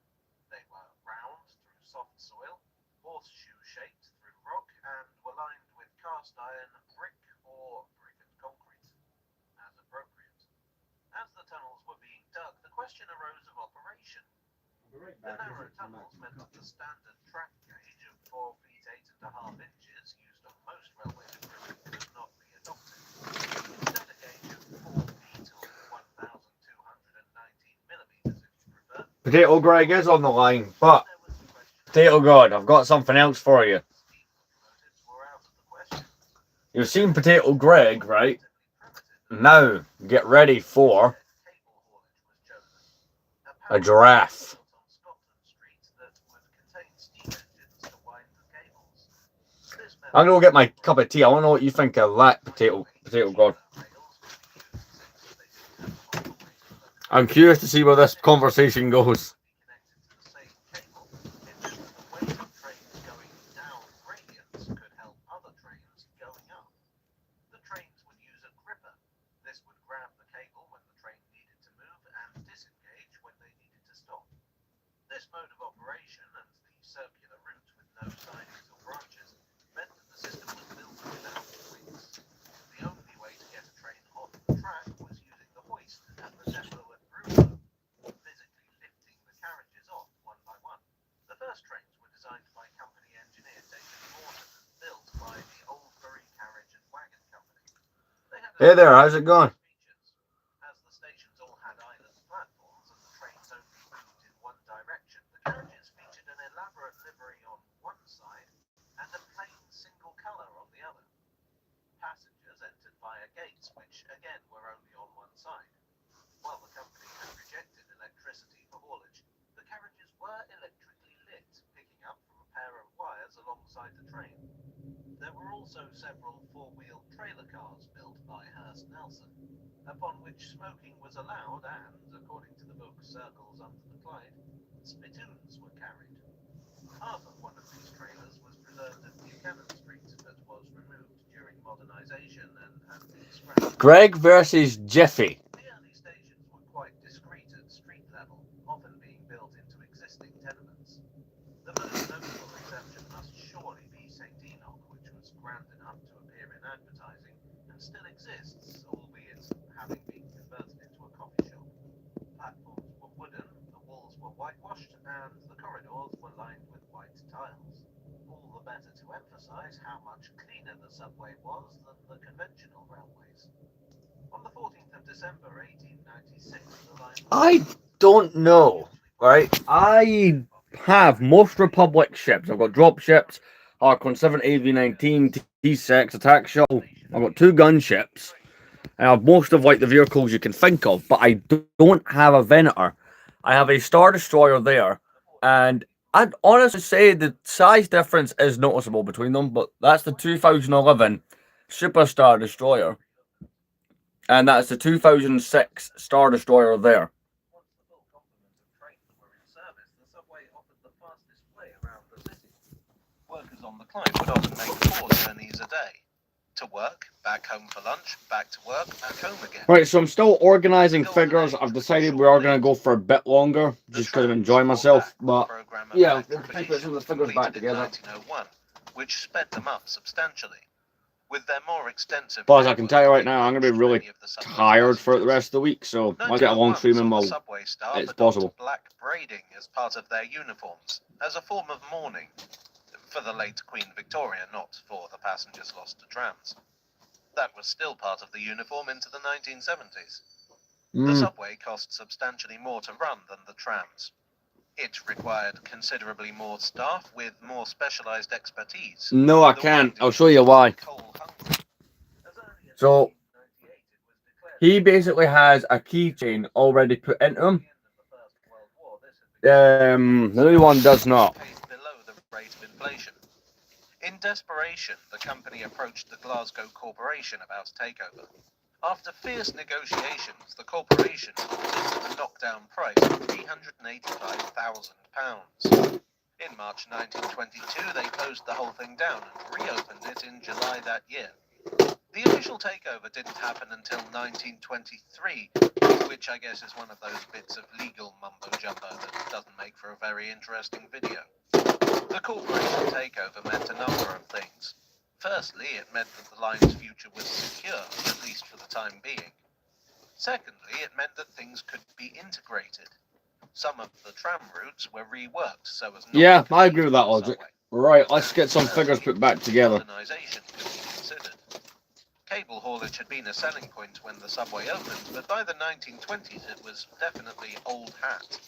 They were round through soft soil, horseshoe-shaped through rock, and were lined with cast iron, brick, or brick and concrete, as appropriate. As the tunnels were being dug, the question arose of operation. The narrow tunnels meant that the standard track gauge of 4 feet 8.5 inches used on most railways in Britain could not be adopted. Instead, a gauge of 4 feet or 1,219 millimeters, if you prefer. Potato Greg is on the line, but There was the question of Potato God, I've got something else for you. steam locomotives were out of the question. You've seen Potato Greg, right? Relatively primitive, Now, get ready for cable haulage was chosen. a giraffe. Built on Scotland Street that would contain steam engines to wind the cables. This method I'm gonna go get my cup of tea. I want to know what you think of that, Potato God. I'm curious to see where this conversation goes. The trains would use a gripper. This would grab the cable when the train needed to move and disengage when they needed to stop. This mode of operation and the circular route with no sidings or branches meant that the system was built without hoists. The only way to get a train off the track was using the hoist at the depot at Brewlow, physically lifting the carriages off one by one. The first trains were designed by company engineer David Morton and built by the Oldbury Carriage and Wagon Company. They had Hey there, how's it going? features. As the stations all had island platforms and the trains only moved in one direction, the carriages featured an elaborate livery on one side and a plain single colour on the other. Passengers entered via gates, which again were only on one side. While the company had rejected electricity for haulage, the carriages were electrically lit, picking up from a pair of wires alongside the train. There were also several four-wheel trailer cars built by Hearst Nelson, upon which smoking was allowed and, according to the book Circles Under the Clyde, spittoons were carried. Half of one of these trailers was preserved at Buchanan Street, but was removed during modernisation and has been scrapped. Greg versus Jiffy. The early stations were quite discreet at street level, often being built into existing tenements. The most notable exception must surely be St. Enoch, which was grand enough to appear in advertising and still exists, albeit having been converted into a coffee shop. Platforms were wooden, the walls were whitewashed, and the corridors were lined with white tiles. All the better to emphasise how much cleaner the subway was than the conventional railways. On the 14th of December 1896, the line was I don't know, right? I have most Republic ships. I've got drop ships, Harkon 7 AV-19, T6, attack shuttle. I've got 2 gunships. I have most of like the vehicles you can think of, but I don't have a Venator. I have a Star Destroyer there, and I'd honestly say the size difference is noticeable between them, but that's the 2011 Super Star Destroyer, and that's the 2006 Star Destroyer there. Once the full complement of trains were in service, the subway offered Clyde would often make 4 journeys a day. To work, back home for lunch, back to work, back home again. Right, so I'm still organising figures. I've decided we are going to go for a bit longer, just because I'm enjoying myself. But yeah, I'm going to put some of the figures back together. 1901, which sped them up substantially. With their more extensive But as I can tell you right network, now, I'm going to be they really reached many of the subway's tired for the passengers. rest of the week, so I'll get a long 1901 stream in saw the while subway staff it's adopt possible. black braiding as part of their uniforms, as a form of mourning for the late Queen Victoria, not for the passengers lost to trams. That was still part of the uniform into the 1970s. The subway cost substantially more to run than the trams. It required considerably more staff with more specialised expertise. No, I can't. I'll show you why. So, he basically has a keychain already put into him. The new one does not. Below the rate of inflation. In desperation, the company approached the Glasgow Corporation about takeover. After fierce negotiations, the corporation offered a knockdown price of £385,000. In March 1922, they closed the whole thing down and reopened it in July that year. The official takeover didn't happen until 1923, which I guess is one of those bits of legal mumbo-jumbo that doesn't make for a very interesting video. The corporation takeover meant a number of things. Firstly, it meant that the line's future was secure, at least for the time being. Secondly, it meant that things could be integrated. Some of the tram routes were reworked so as not Yeah, to I agree with that compete logic. subway. Right, let's get some figures put back together. Modernisation could be considered. Cable haulage had been a selling point when the subway opened, but by the 1920s it was definitely old hat.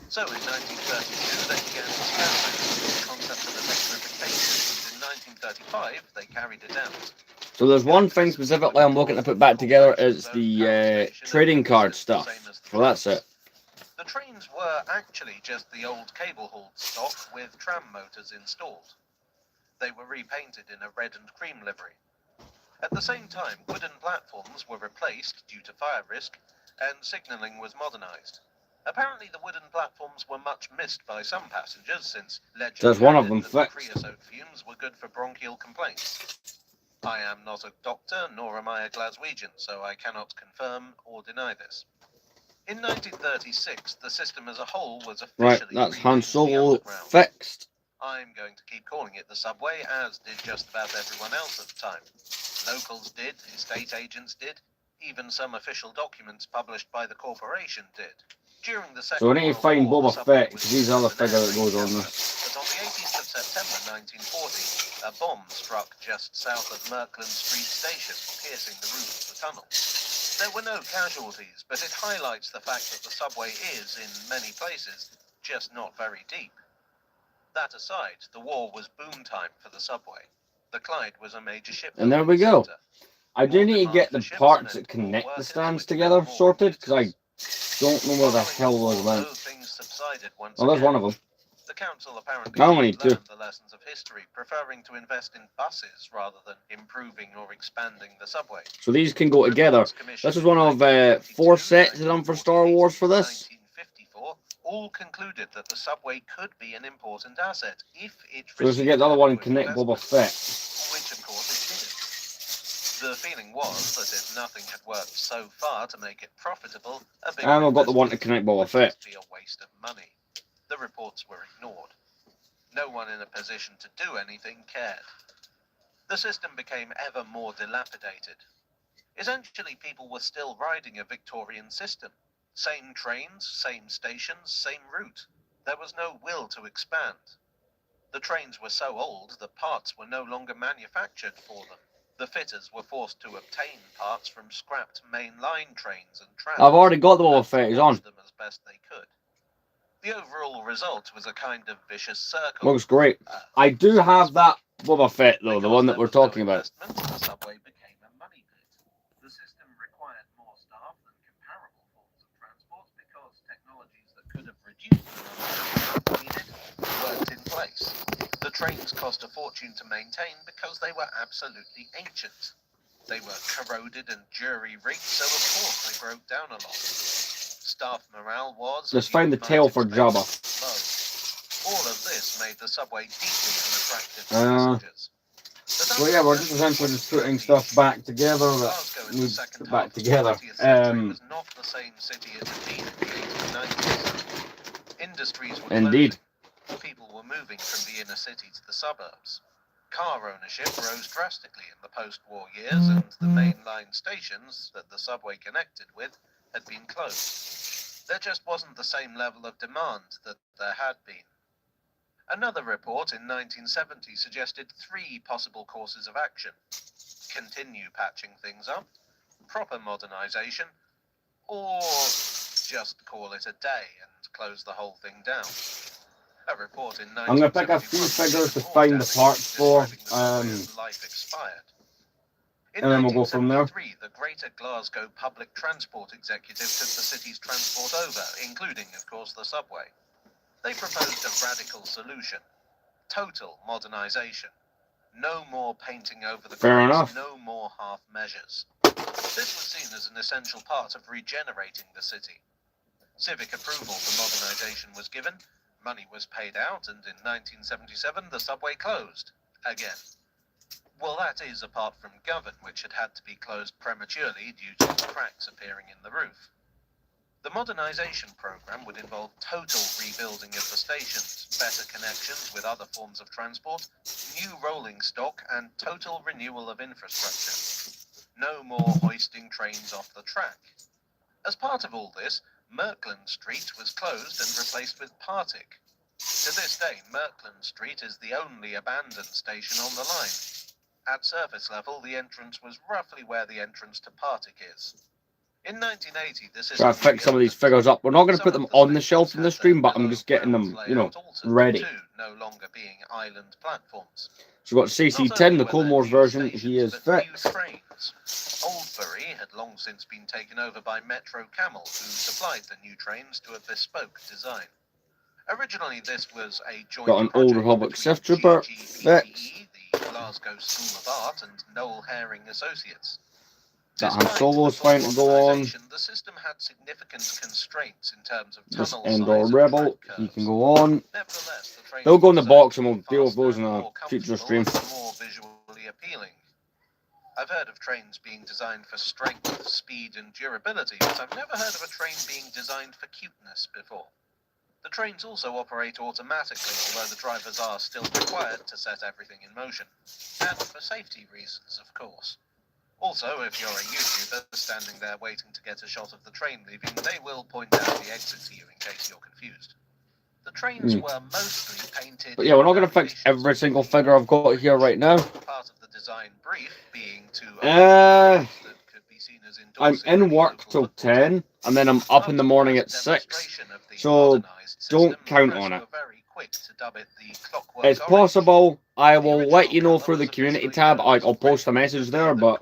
So in 1932 they began experimenting with the concept of electrification, and in 1935 they carried it out. So there's one thing specifically I'm looking to put back together is the trading card stuff. So that's it. The trains were actually just the old cable-hauled stock with tram motors installed. They were repainted in a red and cream livery. At the same time, wooden platforms were replaced due to fire risk, and signalling was modernised. Apparently the wooden platforms were much missed by some passengers, since legend There's one of had them it that the fixed. creosote fumes were good for bronchial complaints. I am not a doctor, nor am I a Glaswegian, so I cannot confirm or deny this. In 1936, the system as a whole was officially Right, that's Han renamed the Solo Underground. fixed. I'm going to keep calling it the subway, as did just about everyone else at the time. Locals did, estate agents did, even some official documents published by the corporation did. During the Second So we need to World find War, the Boba subway Fett, was because he's the other used as figure an that air goes on raid this. shelter. But on the 18th of September 1940, a bomb struck just south of Merkland Street Station, piercing the roof of the tunnel. There were no casualties, but it highlights the fact that the subway is, in many places, just not very deep. That aside, the war was boom time for the subway. The Clyde was a major ship. And there we go. Center. I do More need to demand get for the ships parts meant that more connect the workers, stands which together meant more sorted, because I commuters. don't know where the Following hell the war, those went. though, things subsided once Oh, there's again. one of them. The council apparently I only need two. learned the lessons of history, preferring to invest in buses rather than improving or expanding the subway. So these can go together. This is one of 4 sets done for Star Wars for this. 1954, all concluded that the subway could be an important asset if it So we should get the other one and received connect Boba investment, Fett. which of course it didn't. The feeling was that if nothing had worked so far to make it profitable, a bigger And I've got the one to investment connect Boba would Fett. just be a waste of money. The reports were ignored. No one in a position to do anything cared. The system became ever more dilapidated. Essentially, people were still riding a Victorian system. Same trains, same stations, same route. There was no will to expand. The trains were so old that parts were no longer manufactured for them. The fitters were forced to obtain parts from scrapped mainline trains and trams. I've already got the Boba and Fett, he's watch on. them as best they could. The overall result was a kind of vicious circle. Looks great. I do have that Boba Fett though, the one that we're talking about. The subway became a money pit. The system required more staff than comparable forms of transport because technologies that could have reduced the number of needed weren't in place. The trains cost a fortune to maintain because they were absolutely ancient. They were corroded and jury-rigged, so of course they broke down a lot. Staff morale was... Let's find the tail for Jabba. Low. All of this made the subway deeply unattractive. attractive to passengers. Well, yeah, we're just essentially just putting stuff back together that Glasgow in the needs second put half back of the together. 20th century was not the same city it had been in the 1890s. Industries were Indeed. closing. People were moving from the inner city to the suburbs. Car ownership rose drastically in the post-war years, and the mainline stations that the subway connected with had been closed. There just wasn't the same level of demand that there had been. Another report in 1970 suggested 3 possible courses of action: continue patching things up, proper modernisation, or just call it a day and close the whole thing down. A report in I'm going to pick a few figures to find the parts for, life expired. In and then we'll go from there. 1973, the Greater Glasgow Public Transport Executive took the city's transport over, including, of course, the subway. They proposed a radical solution: total modernisation. No more painting over the Fair cracks, enough. no more half measures. This was seen as an essential part of regenerating the city. Civic approval for modernisation was given, money was paid out, and in 1977 the subway closed. Again. Well, that is apart from Govan, which had to be closed prematurely due to cracks appearing in the roof. The modernisation programme would involve total rebuilding of the stations, better connections with other forms of transport, new rolling stock, and total renewal of infrastructure. No more hoisting trains off the track. As part of all this, Merkland Street was closed and replaced with Partick. To this day, Merkland Street is the only abandoned station on the line. At surface level, the entrance was roughly where the entrance to Partick is. In 1980, the system Try to fix some of these figures up. We're not going to put them on the shelf in the stream, but I'm just getting them, you know, ready. No longer being island platforms. So we've got CC10, the Colmore's version. He is fixed. Oldbury had long since been taken over by Metro Camel, who supplied the new trains to a bespoke design. Originally, this was a joint Got an Old Republic Sith Trooper fixed. the Glasgow School of Art, and Noel Herring Associates. That Han Solo's fine to go on. The system had significant constraints in terms of This tunnel Endor size Rebel, and track he can curves. go on. Nevertheless, the trains They'll go in the were box and we'll faster, deal with those in a more future comfortable, stream. and more visually appealing. I've heard of trains being designed for strength, speed, and durability, but I've never heard of a train being designed for cuteness before. The trains also operate automatically, although the drivers are still required to set everything in motion. And for safety reasons, of course. Also, if you're a YouTuber standing there waiting to get a shot of the train leaving, they will point out the exit to you in case you're confused. The trains were mostly painted. But yeah, we're not going to fix every single figure I've got here right now. Part of the design brief being to Uh, that could be seen as I'm endorsing in work local till football 10, and then I'm up in the morning at 6. So don't count on it. It's possible I will let you know through the community tab. I'll post a message there, but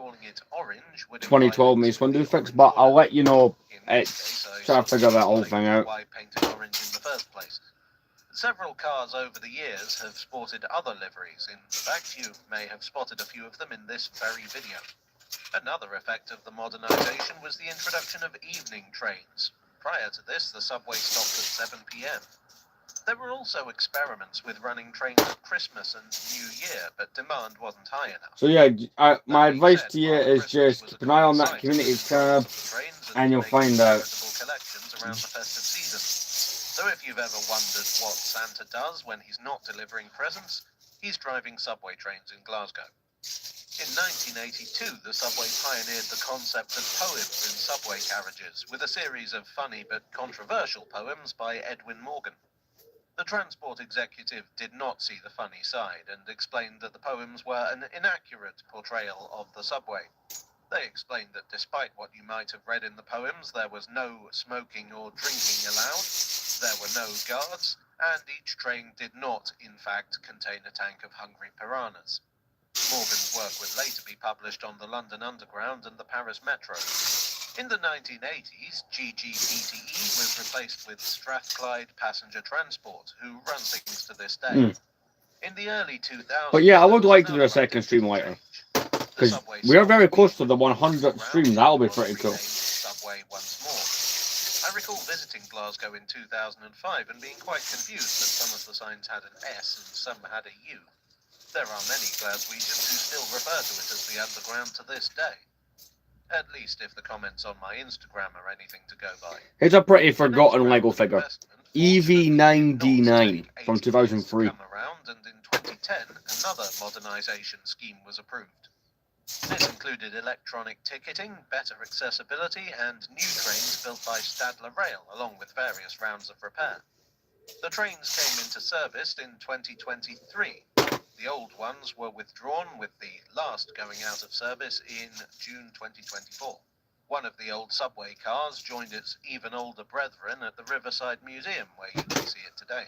2012 Mace Windu fix. But I'll let you know. It's trying to figure that whole thing out. Why painted orange in the first place. Several cars over the years have sported other liveries. In fact, you may have spotted a few of them in this very video. Another effect of the modernisation was the introduction of evening trains. Prior to this, the subway stopped at 7 p.m. There were also experiments with running trains at Christmas and New Year, but demand wasn't high enough. So yeah, my advice to you is just keep an eye on that community tab, and you'll find out. Collections around the festive season. So if you've ever wondered what Santa does when he's not delivering presents, he's driving subway trains in Glasgow. In 1982, the subway pioneered the concept of poems in subway carriages, with a series of funny but controversial poems by Edwin Morgan. The transport executive did not see the funny side and explained that the poems were an inaccurate portrayal of the subway. They explained that despite what you might have read in the poems, there was no smoking or drinking allowed, there were no guards, and each train did not, in fact, contain a tank of hungry piranhas. Morgan's work would later be published on the London Underground and the Paris Metro. In the 1980s, GGPTE was replaced with Strathclyde Passenger Transport, who run things to this day. In the early 2000s... But yeah, I would like to do a second stream later. Because we are very close to the 100th stream. That'll be pretty cool. Subway once more. I recall visiting Glasgow in 2005 and being quite confused that some of the signs had an S and some had a U. There are many Glaswegians who still refer to it as the Underground to this day. At least if the comments on my Instagram are anything to go by. Here's a pretty The next forgotten round Lego of figure. investment fortunately did not EV9D9 take from 8 years to 2003. come around, and in 2010 another modernisation scheme was approved. This included electronic ticketing, better accessibility, and new trains built by Stadler Rail, along with various rounds of repair. The trains came into service in 2023. The old ones were withdrawn, with the last going out of service in June 2024. One of the old subway cars joined its even older brethren at the Riverside Museum, where you can see it today.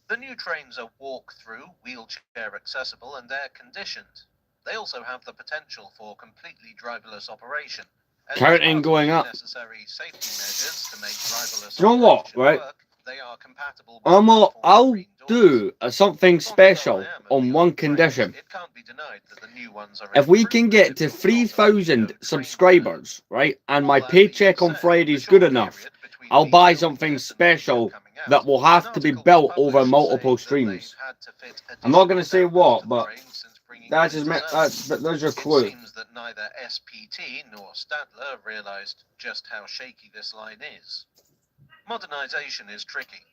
The new trains are walk-through, wheelchair accessible, and air-conditioned. They also have the potential for completely driverless operation. And Counting as part going of up. the necessary safety measures to make driverless Do you know what, operation right? work, they are compatible with I'll platform screen doors. do something special on one condition. It can't be denied that the new ones are If we can improvements, get if to not a 3,000 train subscribers, right, and my All that being paycheck on said, Friday the is good short enough, period between I'll me buy filming something this and the video special coming out, that will an have to be article built was over published multiple saying that they've streams. had to fit I'm not going to additional say what, members to the but train since bringing that's them just into service. but there's your It clue. seems that neither SPT nor Stadler realised just how shaky this line is. Modernisation is tricky.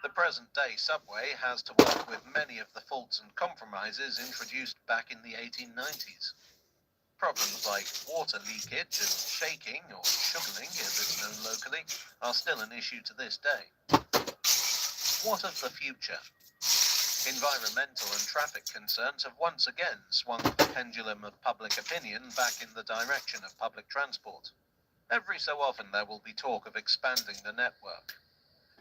The present-day subway has to work with many of the faults and compromises introduced back in the 1890s. Problems like water leakage and shaking, or shuggling as it's known locally, are still an issue to this day. What of the future? Environmental and traffic concerns have once again swung the pendulum of public opinion back in the direction of public transport. Every so often there will be talk of expanding the network.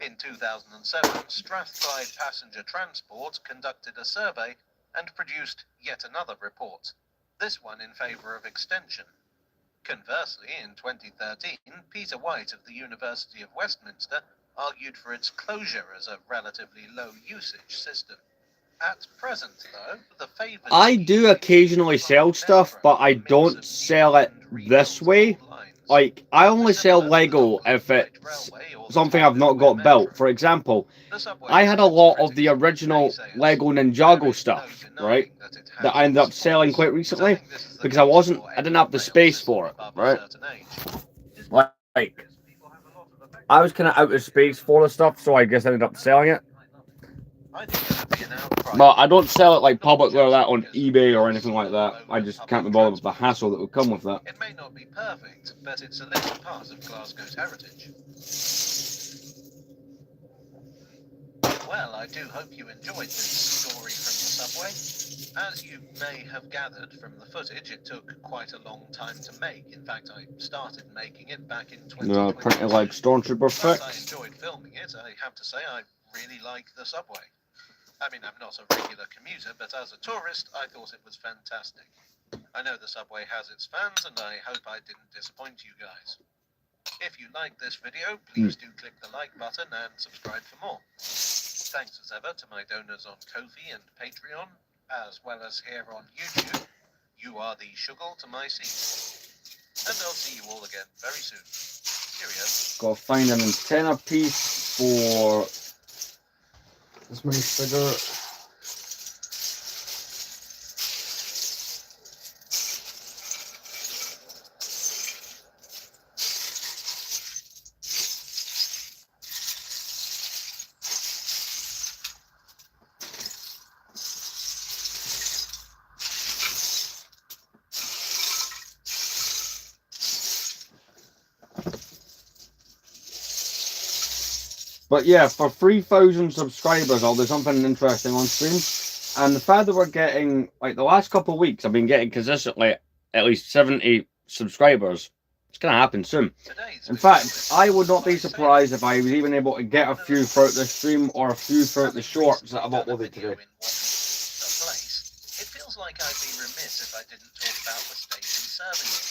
In 2007, Strathclyde Passenger Transport conducted a survey and produced yet another report, this one in favour of extension. Conversely, in 2013, Peter White of the University of Westminster argued for its closure as a relatively low-usage system. At present, though, the favoured I do occasionally sell stuff, but I don't sell it this way. Like, I only sell Lego if it's something I've not got built. For example, I had a lot of the original Lego Ninjago stuff, right, that I ended up selling quite recently because I didn't have the space for it, right? Like, I was kind of out of space for the stuff, so I guess I ended up selling it. But I don't sell it like publicly or that on eBay or anything like that. I just can't be bothered with the hassle that would come with that. It may not be perfect, but it's a little part of Glasgow's heritage. Well, I do hope you enjoyed this story from the subway. As you may have gathered from the footage, it took quite a long time to make. In fact, I started making it back in 2020. Yeah, pretty like Stormtrooper Whilst I fix. enjoyed filming it, I have to say I really like the subway. I mean, I'm not a regular commuter, but as a tourist, I thought it was fantastic. I know the subway has its fans, and I hope I didn't disappoint you guys. If you liked this video, please do click the like button and subscribe for more. Thanks as ever to my donors on Ko-fi and Patreon, as well as here on YouTube. You are the sugar to my seat. And I'll see you all again very soon. Cheerio. Gotta find an antenna piece for this minifigure. But yeah, for 3,000 subscribers, I'll do something interesting on stream. And the fact that we're getting, like the last couple of weeks, I've been getting consistently at least 70 subscribers. It's going to happen soon. In fact, I would not be surprised if I was even able to get a few throughout the stream or a few throughout the shorts that I've uploaded today. It feels like I'd be remiss if I didn't talk about the station serving it,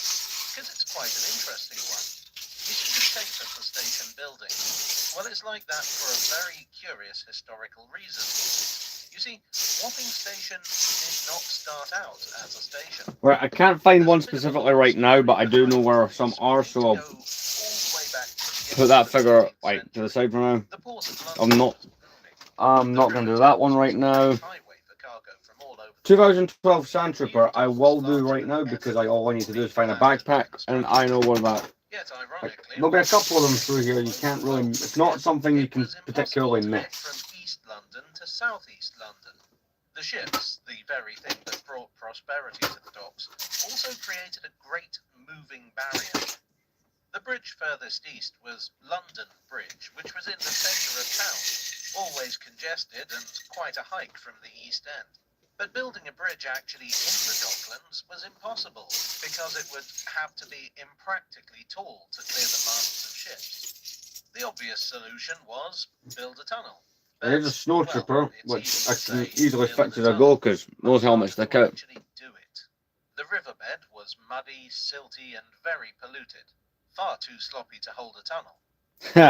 because it's quite an interesting one. You see the shape of the station building? Well, it's like that for a very curious historical reason. You see, Wapping Station did not start out as a station. Right, I can't find one specifically right now, but I do know where some are, so I'll put that figure like to the side for now. I'm not going to do that one right now. 2012 Sand Trooper I will do right now because all I need to do is find a backpack, and I know where that. Yet ironically, There'll be a couple of them through here. You can't really. It's not something you can particularly miss. From East London to Southeast London. The ships, the very thing that brought prosperity to the docks, also created a great moving barrier. The bridge furthest east was London Bridge, which was in the centre of town, always congested and quite a hike from the East End. But building a bridge actually in the Docklands was impossible, because it would have to be impractically tall to clear the masts of ships. The obvious solution was build a tunnel. Here's a snow trooper, Well, which it's I easy can to say easily build fix a as I tunnel, go because those helmets stick out. actually do it. The riverbed was muddy, silty, and very polluted. Far too sloppy to hold a tunnel. Do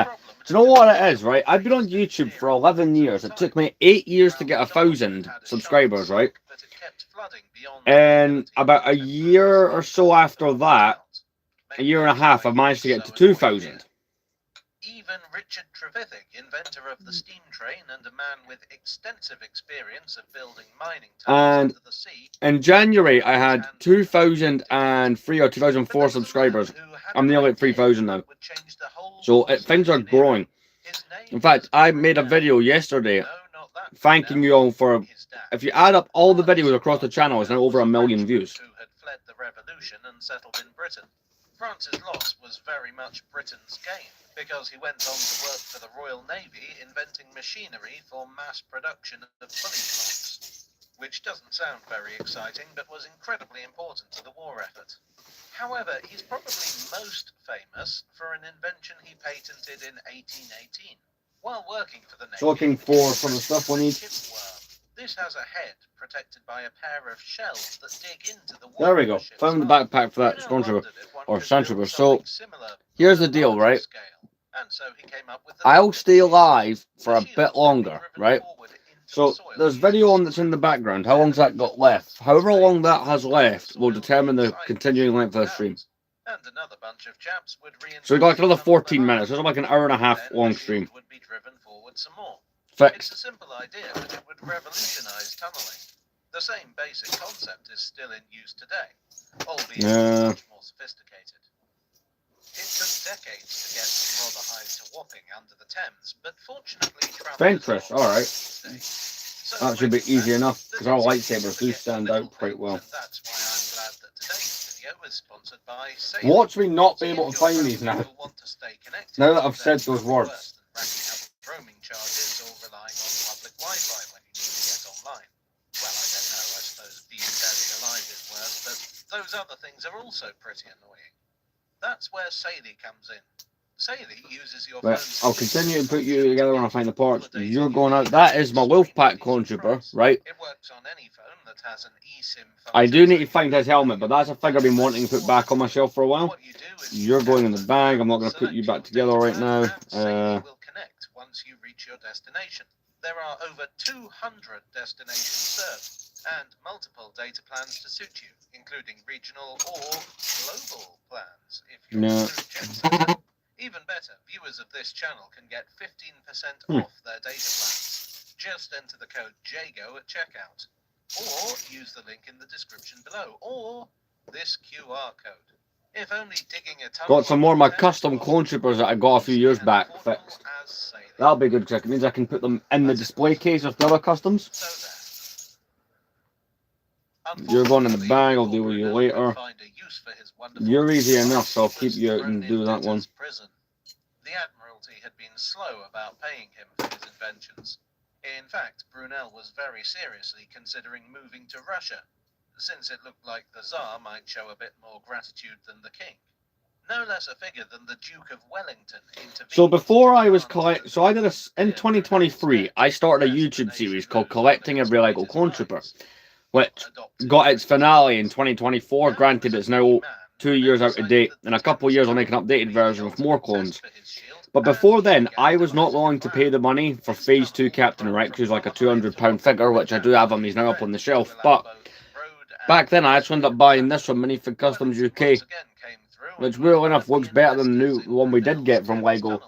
you know what it is, right? I've been on YouTube for 11 years. It took me 8 years to get 1,000 subscribers, right? And about a year or so after that, a year and a half, I managed to get to 2,000. Even Richard Trevithick, inventor of the steam train and a man with extensive experience of building mining tunnels under the sea. In January, I had 2003 or 2004 subscribers. I'm nearly at 3,000 now. So things are growing. In fact, I made a video yesterday thanking you all for, if you add up all the videos across the channel, it's now over 1 million views. Who had fled the revolution and settled in Britain. Francis loss was very much Britain's gain, because he went on to work for the Royal Navy inventing machinery for mass production of pulley clocks, which doesn't sound very exciting but was incredibly important to the war effort. However, he's probably most famous for an invention he patented in 1818. While working for the Navy, Looking for some of the stuff we need. This has a head protected by a pair of shells that dig into the There we go. Found the backpack for that Stormtrooper or Sand Trooper. So here's the deal, right? I'll stay alive for a bit longer, right? So there's video on that's in the background. How long's that got left? However long that has left will determine the continuing length of the stream. So we got like another 14 minutes. It's like an hour and a half long stream. It's a simple idea, but it would revolutionize tunneling. The same basic concept is still in use today, albeit much more sophisticated. It took decades to get from Rotherhithe to Wapping under the Thames, but fortunately Ventress, alright. That should be easy enough, because our lightsabers do stand out quite well. That's why I'm glad that today's video is sponsored by Sailor. Watch me not be able to find these now. Now that I've said those words. Roaming charges or relying on public Wi-Fi when you need to get online. Well, I don't know, I suppose being buried alive is worse, but those other things are also pretty annoying. That's where Saily comes in. Saily uses your phone's... I'll continue to put you together when I find the parts. You're going out. That is my Wolfpack clone trooper, right? It works on any phone that has an eSIM phone. I do need to find his helmet, but that's a figure I've been wanting to put back on my shelf for a while. You're going in the bag. I'm not going to put you back together right now. Once you reach your destination. There are over 200 destinations served and multiple data plans to suit you, including regional or global plans if you're a jet. Even better, viewers of this channel can get 15% off their data plans. Just enter the code JAGO at checkout, or use the link in the description below, or this QR code. If only digging a tunnel. Got some more of my custom clone troopers that I got a few years back fixed. That'll be good because it means I can put them in the display case of the other customs. You're going in the bag, I'll deal with you later. You're easy enough, so I'll keep you out and do that one. The Admiralty had been slow about paying him for his inventions. In fact, Brunel was very seriously considering moving to Russia, since it looked like the Tsar might show a bit more gratitude than the king. No less a figure than the Duke of Wellington intervened. So before I was in 2023, I started a YouTube series called Collecting Every Lego Clone Trooper, which got its finale in 2024. Granted, it's now 2 years out of date. In a couple of years, I'll make an updated version with more clones. But before then, I was not willing to pay the money for Phase 2 Captain Rex, who's like a £200 figure, which I do have him. He's now up on the shelf. But back then, I actually ended up buying this from Minifig Customs UK, which, real enough, looks better than the one we did get from Lego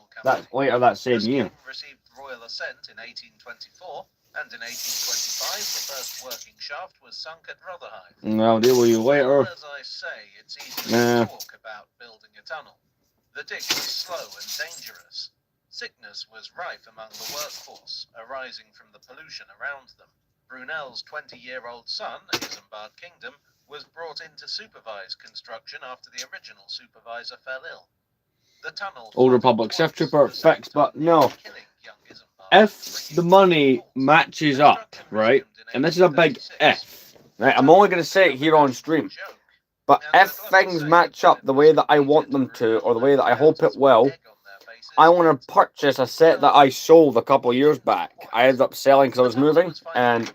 later that same year. Received royal assent in 1824. And in 1825, the first working shaft was sunk at Rotherhithe. I'll deal with you later. Well, as I say, it's easy Yeah. to talk about building a tunnel. The dig was slow and dangerous. Sickness was rife among the workforce, arising from the pollution around them. Brunel's 20-year-old son, Isambard Kingdom, was brought in to supervise construction after the original supervisor fell ill. The tunnel Old flooded Republic twice, Sith Trooper the second fixed, but time no. nearly killing young Isambard If and the bringing money fault. matches up, Construction right, resumed in and this is a big 1836. if, right, I'm only going to say it here on stream, Joke. but And if I'd love to things say match that up it the was way that I want completed them to, Brunel or the way that I left hope it with will, egg on their faces, I want but to purchase a set that I sold a couple of years back. I ended up selling because I was moving, and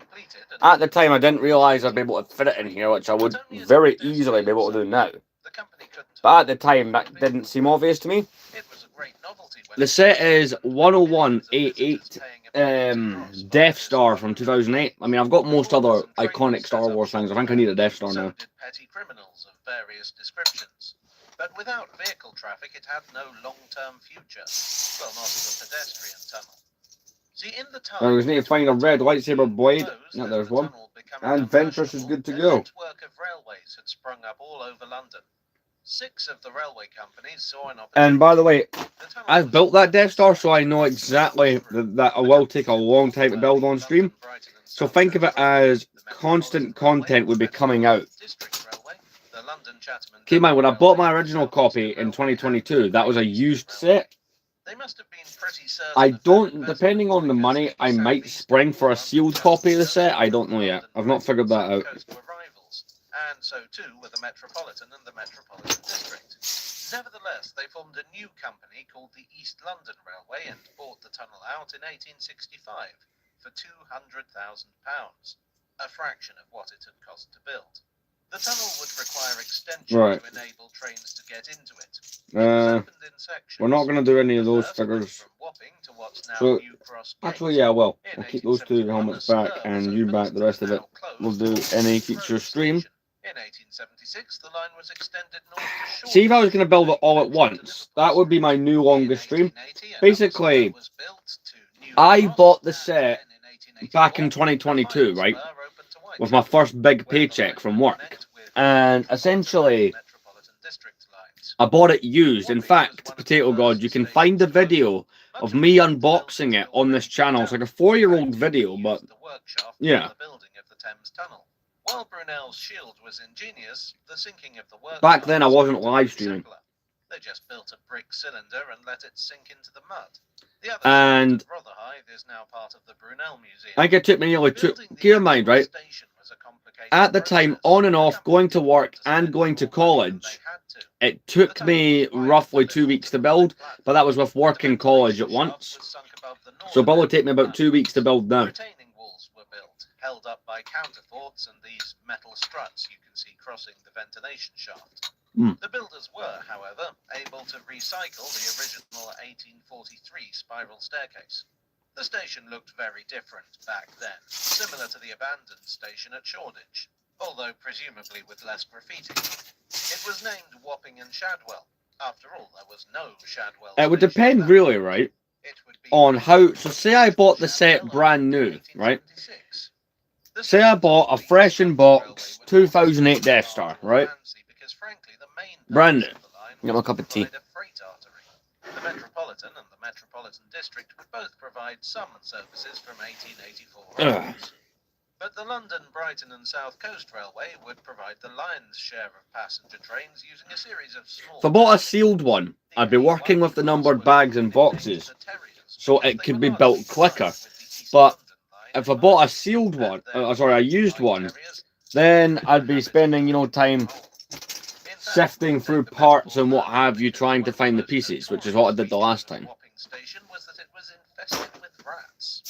at the time I didn't realise I'd be able to fit it in here, which I would very easily be able to do now. But at the time, that didn't seem obvious to me. The set is 10188 Death Star from 2008. I mean, I've got most other iconic Star Wars things. I think I need a Death Star now. So did petty criminals of various descriptions. But without vehicle traffic, it had no long-term future. Well, not as a pedestrian tunnel. See, in the I just need to find a red lightsaber blade. No, there's one. And Ventress is good to go. A network of railways had sprung up all over London. 6 of the railway companies saw an opportunity. And by the way, The tunnel I've was built that Death Star, so I built know with exactly Britain. that it will take a long time to build on stream. Brighton and So South think of it Coast Railway, as the constant Metropolitan content would be Railway, coming out. District Railway, the London Chatham and Keep in mind, when I Dover bought my Railway, original the South copy Western in Railway, 2022, and that was a Great used Eastern Railway. set. They must have been pretty certain I of that don't, investment, depending on the because money, I South might East spring for a London sealed Chatham copy of the Coast set. I and don't know yet. London I've not figured that South out. Coast were rivals, and so too were the Metropolitan and the Metropolitan District. Nevertheless, they formed a new company called the East London Railway and bought the tunnel out in 1865 for £200,000, a fraction of what it had cost to build. The tunnel would require extension Right. to enable trains to get into it. It was Uh, opened in sections. we're not going to do any of The those first went figures. from Wapping to what's now So, New Cross Gate. actually, yeah, well, In we'll keep those two 1871, helmets a back spur was and you opened back the to rest the of it. now closed We'll do Wapping any Road future stream. Station. In 1876, the line was extended north to See, if I was Shoreditch, going to build it all at connection to once, Liverpool that would be my new Street. longest stream. In 1880, another Basically, spur was built to New I Cross, bought the and set then in back in 1884, a 2022, final right, spur opened to with my Whitechapel, first big where the paycheck line from would work. connect with And Metropolitan essentially, and Metropolitan District lines. I bought it used. In Wapping was fact, one of the Potato God, first you can find the stations to open. video Much of of me the work to build unboxing had it on this already been channel. It's like done. a 4-year-old In fact, video, we but used the work shaft yeah. for the building of the Thames Tunnel. While Brunel's shield was ingenious, the sinking of the work back shaft then I was wasn't relatively live streaming. simpler. They just built a brick cylinder and let it sink into the mud. The other And shaft at Rotherhithe is now part of the Brunel Museum. I think it took me nearly two. Building the Keep in mind, actual right? station was a complicated At the time, process. on and The off, company going to didn't work want to spend and going to more money than college, they had to. it The took tunnel me was widened roughly a 2 little weeks to to provide build, but platform. that was with The work and college at ventilation shaft once. was sunk above the So northern probably end take me of the about 2 weeks to build now. retaining walls were built, held up by counterforts and these metal struts you can see crossing the ventilation shaft. The builders were, however, able to recycle the original 1843 spiral staircase. The station looked very different back then, similar to the abandoned station at Shoreditch, although presumably with less graffiti. It was named Wapping and Shadwell. After all, there was no Shadwell It would station depend then. really, right, It would be on how. So say I named bought the set Shadwell brand in new, right? 1876. The Say I station bought a the fresh East in London box Railway would 2008 also Death be Star, far right? more fancy because, frankly, the main Brand purpose new. of the line Get was my cup to of tea. provide a freight artery. The Metropolitan and the Metropolitan District would both provide some services from 1884 onwards. But the London, Brighton and South Coast Railway would provide the lion's share of passenger trains using a series of small... If I bought a sealed one, I'd be working with the numbered bags and boxes, so it could be built quicker. But if I bought a sealed one, sorry, a used one, then I'd be spending, you know, time sifting through parts and what have you, trying to find the pieces, which is what I did the last time. Wapping station was that it was infested with rats.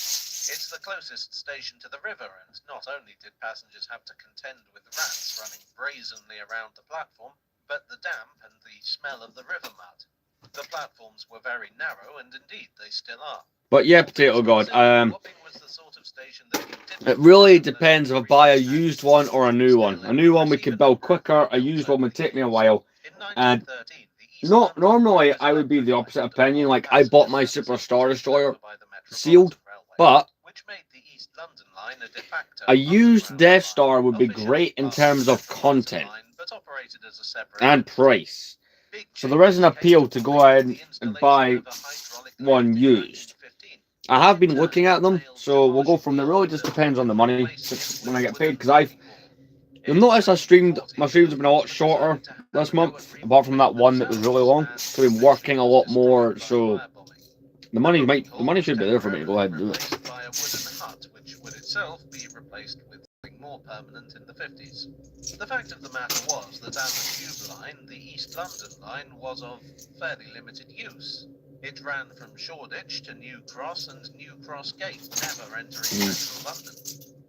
It's the closest station to the river, and not only did passengers have to contend with rats running brazenly around the platform, but the damp and the smell of the river mud. The platforms were very narrow, and indeed they still are. But yeah, Potato God, Wapping was the sort of station that you didn't it really depends if I buy a used one or a new one. A new one we could build quicker, a used one would take me a while. And normally I would be the opposite opinion, like I bought my Super Star Destroyer sealed, but line a de facto A used underground Death line, Star would be officially great in part terms of the Metropolitan content line, but operated as a separate and entity. price. Big So there is an changes came appeal to go Wapping ahead with the and installation buy of a hydraulically one active used. 1915. I have been In looking turn, at them, failed to so we'll go marshal from the there. Really just order depends on the and money replacing it when I with get paid, wooden because I've wrecking ball. you'll In notice my streams have been a lot 1940, shorter decided to have this a go month, at apart from that remopping one that was really long. themselves, So I've been as the working a tube was lot more, destroyed by so firebombing. the The money was should be there for me to go ahead and do it. replaced by a wooden hut, which would itself be replaced with something more permanent in the 50s. The fact of the matter was that as a tube line, the East London line was of fairly limited use. It ran from Shoreditch to New Cross and New Cross Gate, never entering central London.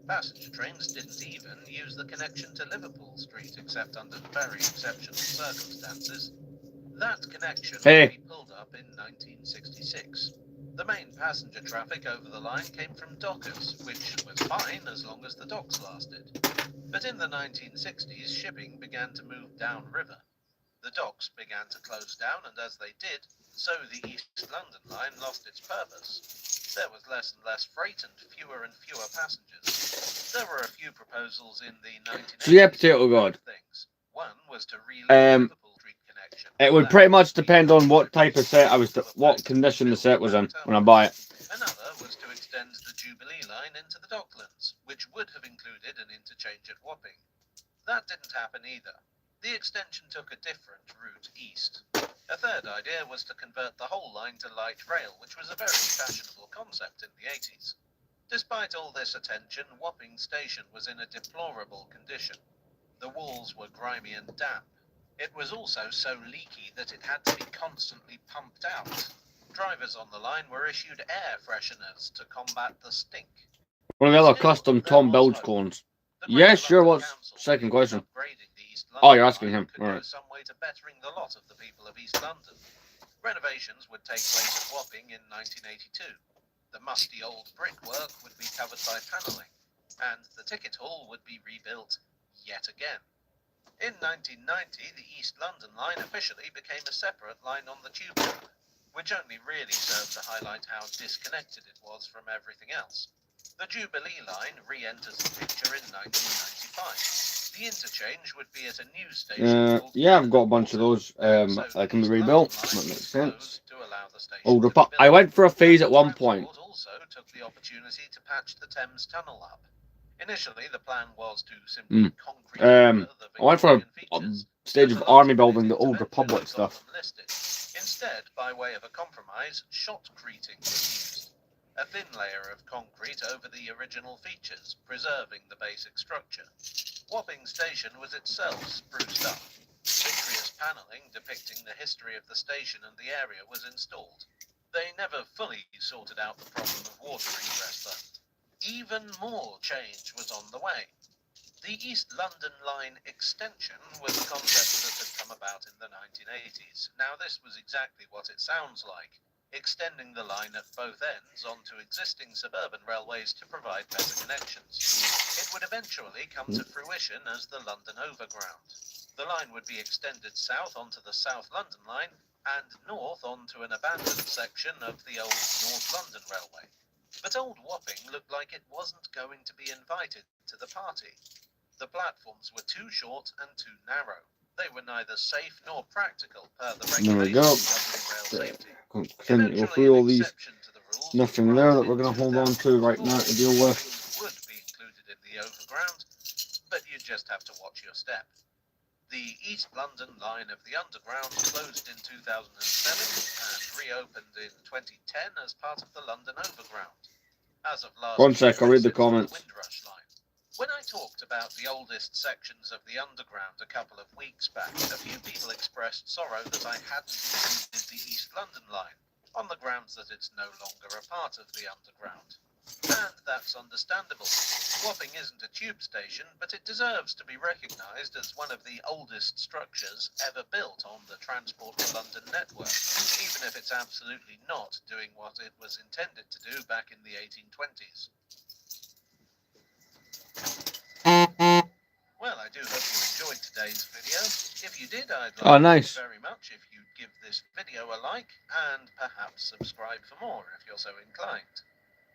Passenger trains didn't even use the connection to Liverpool Street, except under very exceptional circumstances. That connection would be pulled up in 1966. The main passenger traffic over the line came from dockers, which was fine as long as the docks lasted. But in the 1960s, shipping began to move downriver. The docks began to close down, and as they did, so the East London line lost its purpose. There was less and less freight and fewer passengers. There were a few proposals in the 1980s. So yeah, Potato God. Things. One was to relink Liverpool Street connection. It would pretty much depend on what type of set what condition the set was in when I buy it. Another was to extend the Jubilee line into the Docklands, which would have included an interchange at Wapping. That didn't happen either. The extension took a different route east. A third idea was to convert the whole line to light rail, which was a very fashionable concept in the 80s. Despite all this attention, Wapping Station was in a deplorable condition. The walls were grimy and damp. It was also so leaky that it had to be constantly pumped out. Drivers on the line were issued air fresheners to combat the stink. One of the other custom Tom Bilge clones. Yeah, sure. What's second question? Oh, you're asking him. All right. Some way to bettering the lot of the people of East London. Renovations would take place at Wapping in 1982. The musty old brickwork would be covered by panelling, and the ticket hall would be rebuilt yet again. In 1990, the East London line officially became a separate line on the tube network, which only really served to highlight how disconnected it was from everything else. The Jubilee line re-enters the picture in 1995. The interchange would be at a new station. Yeah, I've got a bunch of those. That can be rebuilt. That makes sense. I went for a phase at one point. Also took the opportunity to patch the Thames Tunnel up. Initially, the plan was to simply concrete I went for a stage of army building, the Old Republic stuff. Instead, by way of a compromise, shotcreting was used. A thin layer of concrete over the original features, preserving the basic structure. Wapping Station was itself spruced up. Vitreous panelling depicting the history of the station and the area was installed. They never fully sorted out the problem of water ingress, though. Even more change was on the way. The East London Line extension was a concept that had come about in the 1980s. Now, this was exactly what it sounds like, extending the line at both ends onto existing suburban railways to provide better connections. It would eventually come to fruition as the London Overground. The line would be extended south onto the South London Line and north onto an abandoned section of the old North London Railway. But Old Wapping looked like it wasn't going to be invited to the party. The platforms were too short and too narrow. They were neither safe nor practical per the regulations governing rail safety. Continue through all these. Nothing there that we're going to hold on to right now to deal with. Would be included in the overground, but you just have to watch your step. The East London line of the Underground closed in 2007 and reopened in 2010 as part of the London Overground. As of last 1 sec, I'll read the year, comments. Windrush line. When I talked about the oldest sections of the Underground a couple of weeks back, a few people expressed sorrow that I hadn't included the East London line, on the grounds that it's no longer a part of the Underground. And that's understandable. Wapping isn't a tube station, but it deserves to be recognised as one of the oldest structures ever built on the Transport for London network, even if it's absolutely not doing what it was intended to do back in the 1820s. Well, I do hope you enjoyed today's video. If you did, I'd like very much if you'd give this video a like and perhaps subscribe for more if you're so inclined.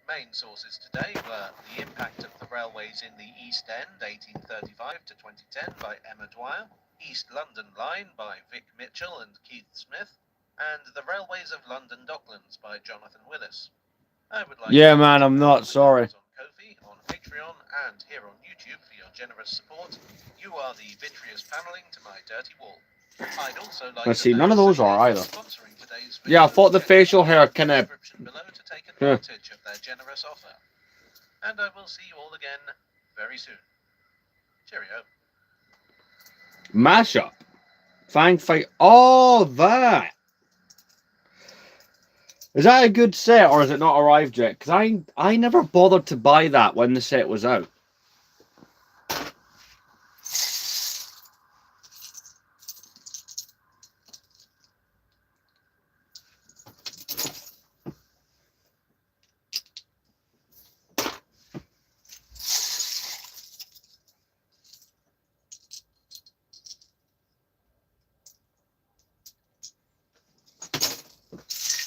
Main sources today were The Impact of the Railways in the East End, 1835 to 2010 by Emma Dwyer, East London Line by Vic Mitchell and Keith Smith, and The Railways of London Docklands by Jonathan Willis. I would like Yeah, to man, thank I'm our not sorry. members on Ko-fi, on Patreon, and here on YouTube for your generous support. You are the vitreous paneling to my dirty wall. I'd also like Let's to see, none of thank those are Sunday either. for sponsoring today's Yeah, I video. thought the Check facial the hair link in kind the of description below to take advantage of their generous offer. And I will see you all again very soon. Cheerio. mashup. Fang fight. Oh, that. Is that a good set or is it not arrived yet? Because I never bothered to buy that when the set was out.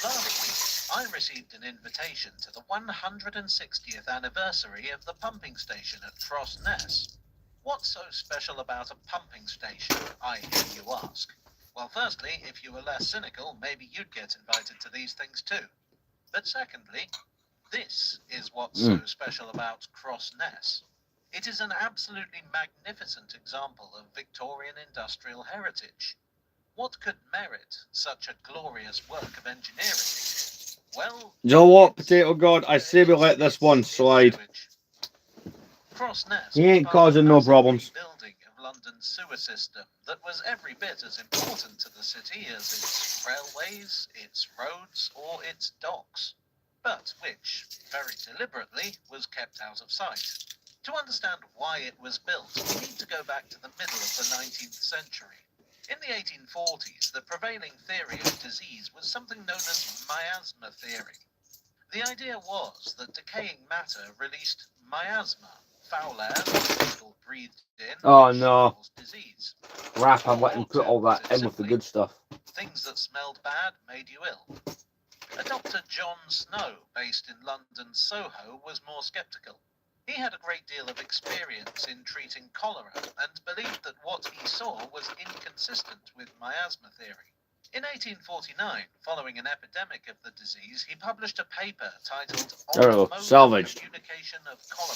Last week, I received an invitation to the 160th anniversary of the pumping station at Tross Ness. What's so special about a pumping station, I hear you ask? Well, firstly, if you were less cynical, maybe you'd get invited to these things too. But secondly, this is what's so special about Cross Ness. It is an absolutely magnificent example of Victorian industrial heritage. What could merit such a glorious work of engineering? Well, You know what, it's- Potato God? I say we let this one it's slide. sewage. Cross Ness He was ain't part of causing a no massive problems. rebuilding of London's sewer system that was every bit as important to the city as its railways, its roads, or its docks, but which, very deliberately, was kept out of sight. To understand why it was built, we need to go back to the middle of the 19th century. In the 1840s, the prevailing theory of disease was something known as miasma theory. The idea was that decaying matter released miasma, foul air that people breathed in, Oh, which no. caused disease. Rap, I'm letting put all that in with the good stuff. Things that smelled bad made you ill. A Dr. John Snow, based in London's Soho, was more sceptical. He had a great deal of experience in treating cholera and believed that what he saw was inconsistent with miasma theory. In 1849, following an epidemic of the disease, he published a paper titled There we On go, the Mode of salvaged. Communication of Cholera.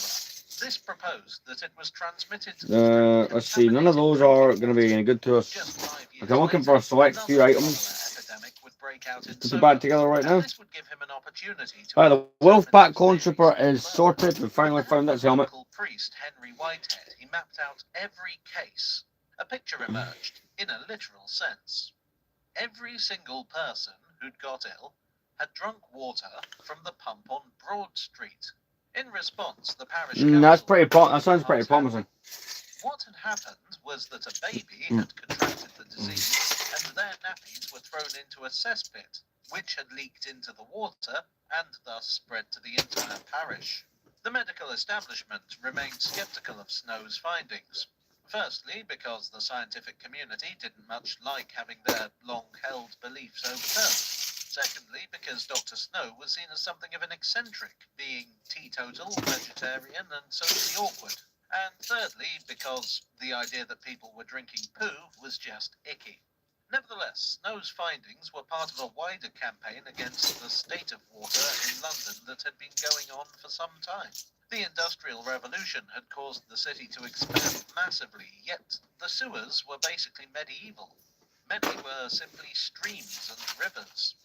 This proposed that it was transmitted Let's see, none of those are going to be any good to us. Just 5 years Okay, I'm looking for a later, select few another items. cholera epidemic would break out in Put the Soho, bag together right and now. this would give him an opportunity to Right, the examine Wolfpack his Clone theories Trooper even is further. sorted. We finally With the help found of its helmet. local priest Henry Whitehead, he mapped out every case. A picture emerged, in a literal sense. Every single person who'd got ill had drunk water from the pump on Broad Street. In response, the parish council... That's pretty. That sounds pretty promising. What had happened was that a baby had contracted the disease, and their nappies were thrown into a cesspit, which had leaked into the water and thus spread to the entire parish. The medical establishment remained sceptical of Snow's findings. Firstly, because the scientific community didn't much like having their long-held beliefs overturned. Secondly, because Dr. Snow was seen as something of an eccentric, being teetotal, vegetarian, and socially awkward. And thirdly, because the idea that people were drinking poo was just icky. Nevertheless, Snow's findings were part of a wider campaign against the state of water in London that had been going on for some time. The Industrial Revolution had caused the city to expand massively, yet the sewers were basically medieval. Many were simply streams and rivers.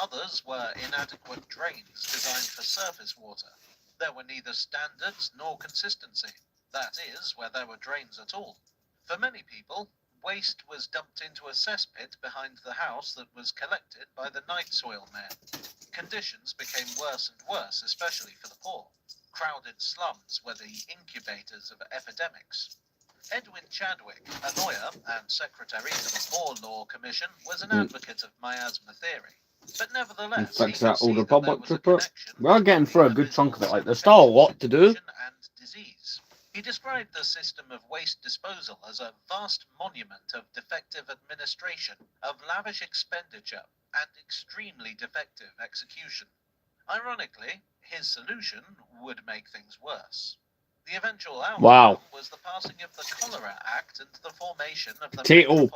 Others were inadequate drains designed for surface water. There were neither standards nor consistency. That is, where there were drains at all. For many people, waste was dumped into a cesspit behind the house that was collected by the night soil men. Conditions became worse and worse, especially for the poor. Crowded slums were the incubators of epidemics. Edwin Chadwick, a lawyer and secretary to the Poor Law Commission, was an advocate of miasma theory. But nevertheless, Fix he could that see Old that Republic there was a Trooper. connection We are getting between through a the good chunk of it. visual Like, there's still a lot to do. and disease. He described the system of waste disposal as a vast monument of defective administration, of lavish expenditure, and extremely defective execution. Ironically, his solution would make things worse. The eventual outcome Wow. was the passing of the Cholera Act and the formation of the Potato-related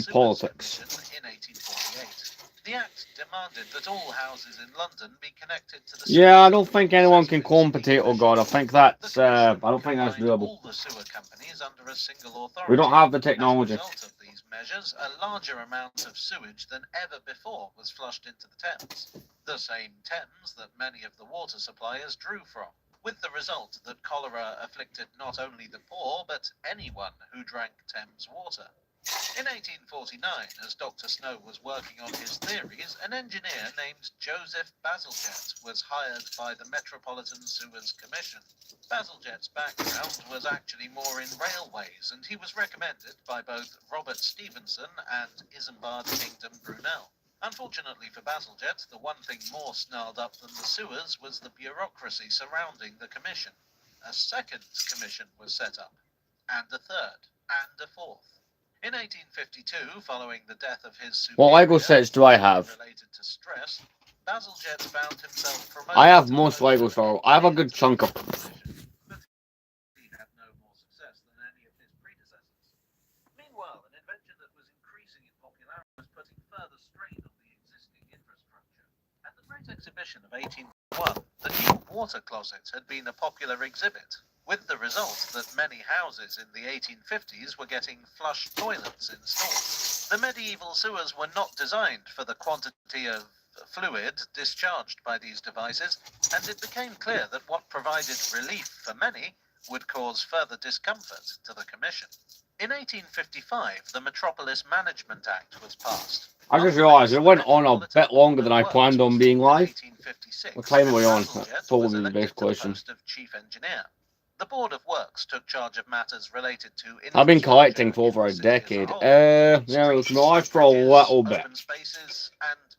Metropolitan politics. Sewers Commission in 1848. The act demanded that all houses in London be connected to the Yeah, I sewers. don't think anyone can clone Potato God. I think that's I don't think that's doable. All the sewer companies under a single authority. We don't have the As a technology. result of these measures, a larger amount of sewage than ever before was flushed into the Thames, the same Thames that many of the water suppliers drew from, with the result that cholera afflicted not only the poor, but anyone who drank Thames water. In 1849, as Dr. Snow was working on his theories, an engineer named Joseph Bazalgette was hired by the Metropolitan Sewers Commission. Bazalgette's background was actually more in railways, and he was recommended by both Robert Stevenson and Isambard Kingdom Brunel. Unfortunately for Bazalgette, the one thing more snarled up than the sewers was the bureaucracy surrounding the commission. A second commission was set up, and a third, and a fourth. In 1852, following the death of his superior, What Lego sets do I have? related to stress, Bazalgette found himself promoted. I have most Legos, so I have a good chunk of them. But he had no more success than any of his predecessors. Meanwhile, an invention that was increasing in popularity was putting further strain on the existing infrastructure. At the Great Exhibition of 1801, the new water closet had been a popular exhibit, with the result that many houses in the 1850s were getting flush toilets installed. The medieval sewers were not designed for the quantity of fluid discharged by these devices, and it became clear that what provided relief for many would cause further discomfort to the Commission. In 1855, the Metropolis Management Act was passed. I just realised it went on a bit longer than I planned on being live. What time are we on? That's probably the best question. Chief engineer. The Board of Works took charge of matters related to I've been collecting for over a decade. Yeah, it's been live for a little bit.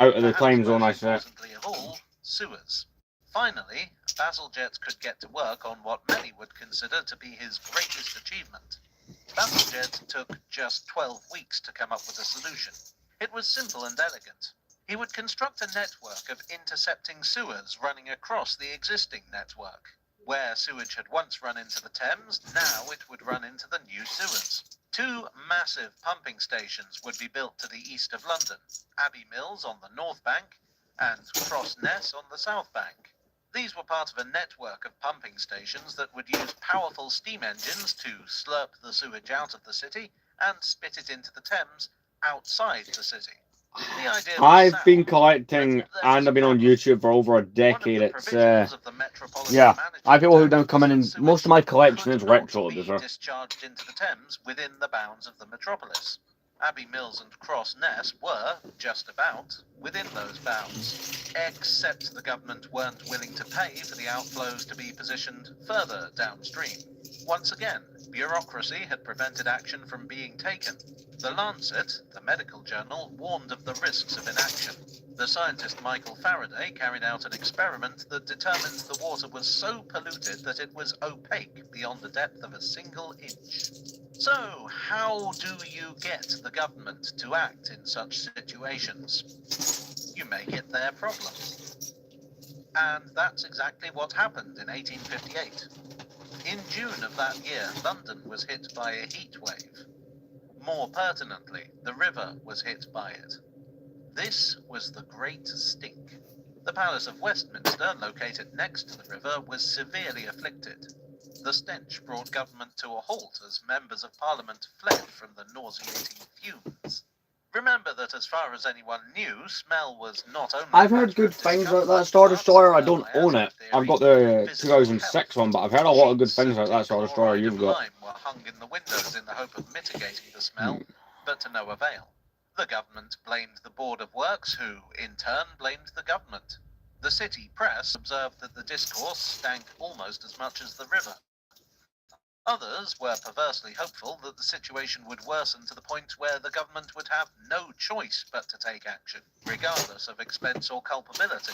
Out of the time zone, I said. Sewers. Finally, Bazalgette could get to work on what many would consider to be his greatest achievement. Bazalgette took just 12 weeks to come up with a solution. It was simple and elegant. He would construct a network of intercepting sewers running across the existing network. Where sewage had once run into the Thames, now it would run into the new sewers. Two massive pumping stations would be built to the east of London, Abbey Mills on the north bank and Cross Ness on the south bank. These were part of a network of pumping stations that would use powerful steam engines to slurp the sewage out of the city and spit it into the Thames outside the city. I've been collecting and I've been on YouTube for over a decade. It's yeah, I have people who don't come in and most of my collection is retro. Discharged into the Thames within the bounds of the metropolis. Abbey Mills and Cross Ness were, just about, within those bounds, except the government weren't willing to pay for the outflows to be positioned further downstream. Once again, bureaucracy had prevented action from being taken. The Lancet, the medical journal, warned of the risks of inaction. The scientist Michael Faraday carried out an experiment that determined the water was so polluted that it was opaque beyond the depth of a single inch. So, how do you get the government to act in such situations? You make it their problem. And that's exactly what happened in 1858. In June of that year, London was hit by a heat wave. More pertinently, the river was hit by it. This was the Great Stink. The Palace of Westminster, located next to the river, was severely afflicted. The stench brought government to a halt as members of Parliament fled from the nauseating fumes. Remember that as far as anyone knew, smell was not only... I've heard good things about that Star Destroyer. I don't own it. I've got the 2006 one, but I've heard a lot of good things about that Star Destroyer you've got. Were hung in the windows in the hope of mitigating the smell, but to no avail. The government blamed the Board of Works, who, in turn, blamed the government. The city press observed that the discourse stank almost as much as the river. Others were perversely hopeful that the situation would worsen to the point where the government would have no choice but to take action, regardless of expense or culpability.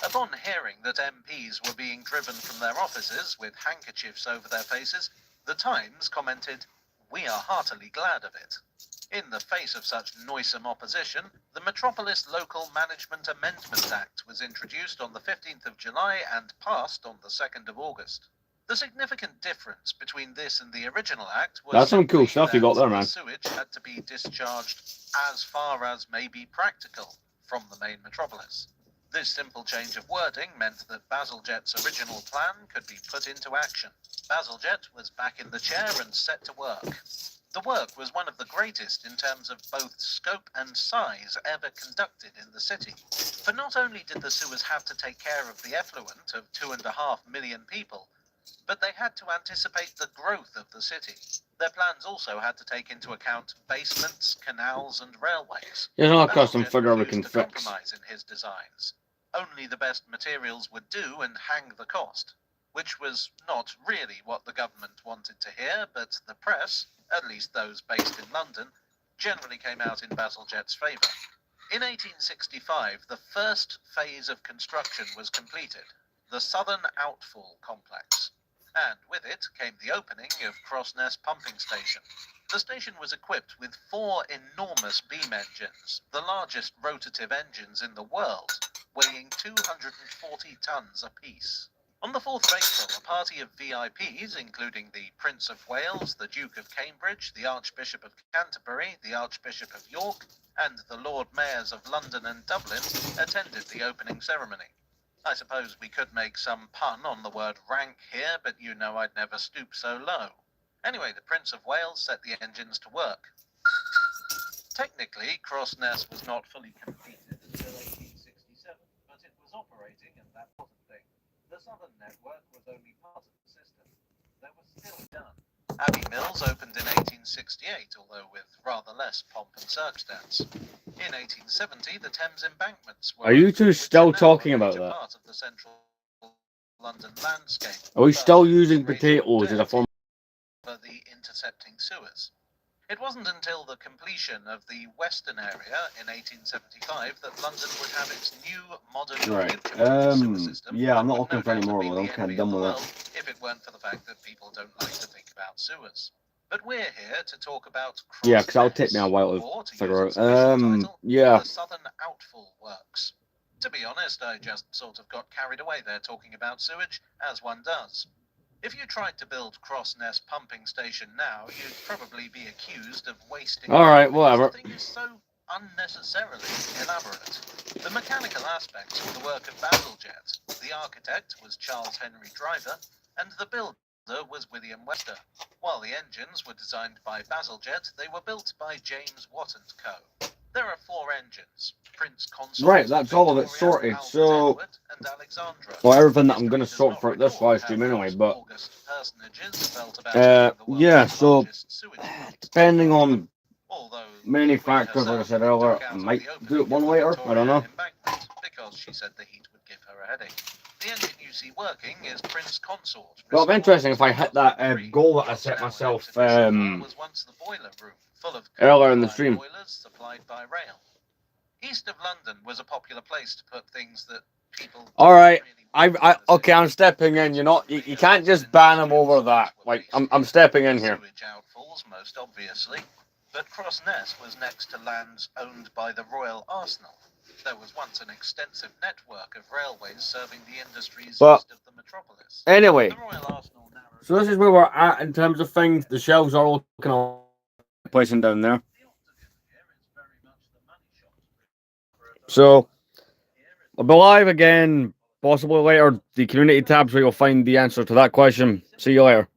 Upon hearing that MPs were being driven from their offices with handkerchiefs over their faces, The Times commented, "We are heartily glad of it." In the face of such noisome opposition, the Metropolis Local Management Amendment Act was introduced on the 15th of July and passed on the 2nd of August. The significant difference between this and the original act was That's some cool simply stuff you got that there, the man. sewage had to be discharged as far as may be practical from the main metropolis. This simple change of wording meant that Bazalgette's original plan could be put into action. Bazalgette was back in the chair and set to work. The work was one of the greatest in terms of both scope and size ever conducted in the city. For not only did the sewers have to take care of the effluent of 2.5 million people, but they had to anticipate the growth of the city. Their plans also had to take into account basements, canals, and railways. Here's another custom Bazalgette figure we refused can to fix. compromise in his designs. Only the best materials would do and hang the cost, which was not really what the government wanted to hear, but the press, at least those based in London, generally came out in Bazalgette's favour. In 1865, the first phase of construction was completed, the Southern Outfall Complex, and with it came the opening of Crossness Pumping Station. The station was equipped with 4 enormous beam engines, the largest rotative engines in the world, weighing 240 tons apiece. On the 4th of April, a party of VIPs, including the Prince of Wales, the Duke of Cambridge, the Archbishop of Canterbury, the Archbishop of York, and the Lord Mayors of London and Dublin, attended the opening ceremony. I suppose we could make some pun on the word rank here, but you know I'd never stoop so low. Anyway, the Prince of Wales set the engines to work. Technically, Crossness was not fully completed until 1867, but it was operating and that sort of thing. The southern network was only part of the system. There was still done. Abbey Mills opened in 1868, although with rather less pomp and circumstance. In 1870, the Thames embankments were Are you opened, two which still are now a talking about major that? part of the central London landscape. Are we still But using great potatoes as a dirty form? for the intercepting sewers. It wasn't until the completion of the Western area in 1875 that London would have its new modern Right. future-proof sewer system. Yeah, I'm that not would looking for any no doubt more be of them. the I'm kind of envy done the with world that. if it weren't for the fact that people don't like to think about sewers. But we're here to talk about Yeah, because that'll take me a Crossness, while or, to to figure use out. its official title, Yeah. the Southern Outfall Works. To be honest, I just sort of got carried away there talking about sewage, as one does. If you tried to build Crossness Pumping Station now, you'd probably be accused of wasting All right, money, whatever. because the thing is so unnecessarily elaborate. The mechanical aspects were the work of Bazalgette. The architect was Charles Henry Driver, and the builder was William Webster. While the engines were designed by Bazalgette, they were built by James Watt and Co. There are 4 engines: Prince Consort, Right, that's all of it Victoria, sorted. Albert So, Edward, and Alexandra. well, everything that I'm History going to does sort not for this record live how stream anyway, those but august personages felt about having the world's yeah. So, largest sewage plant depending on Although many the Queen factors, like I herself said earlier, ducked I out of might the opening do it one of the later. I Victoria don't know. Embankment because she said the heat would give her a headache. The engine you see working is Prince Consort. Well, it'll be interesting if I hit that 2003. goal that I What's set now an myself exhibition hall was once the boiler room, full of earlier in the coal-fired stream. boilers supplied by rail. East of London was a popular place to put things that people All right. really wanted in the Okay, city. I'm stepping in. You know, you can't just ban him over that. Like, I'm stepping in here. Sewage outfalls, most obviously, but Crossness was next to lands owned by the Royal Arsenal. There was once an extensive network of railways serving the industries But east of the metropolis. anyway, The Royal Arsenal narrowed so this is where we're at in terms of things. The shelves are all looking all placing down there. the Octagon here is very much the money shot. So I'll be live again, possibly later. The community tabs where you'll find the answer to that question. See you later.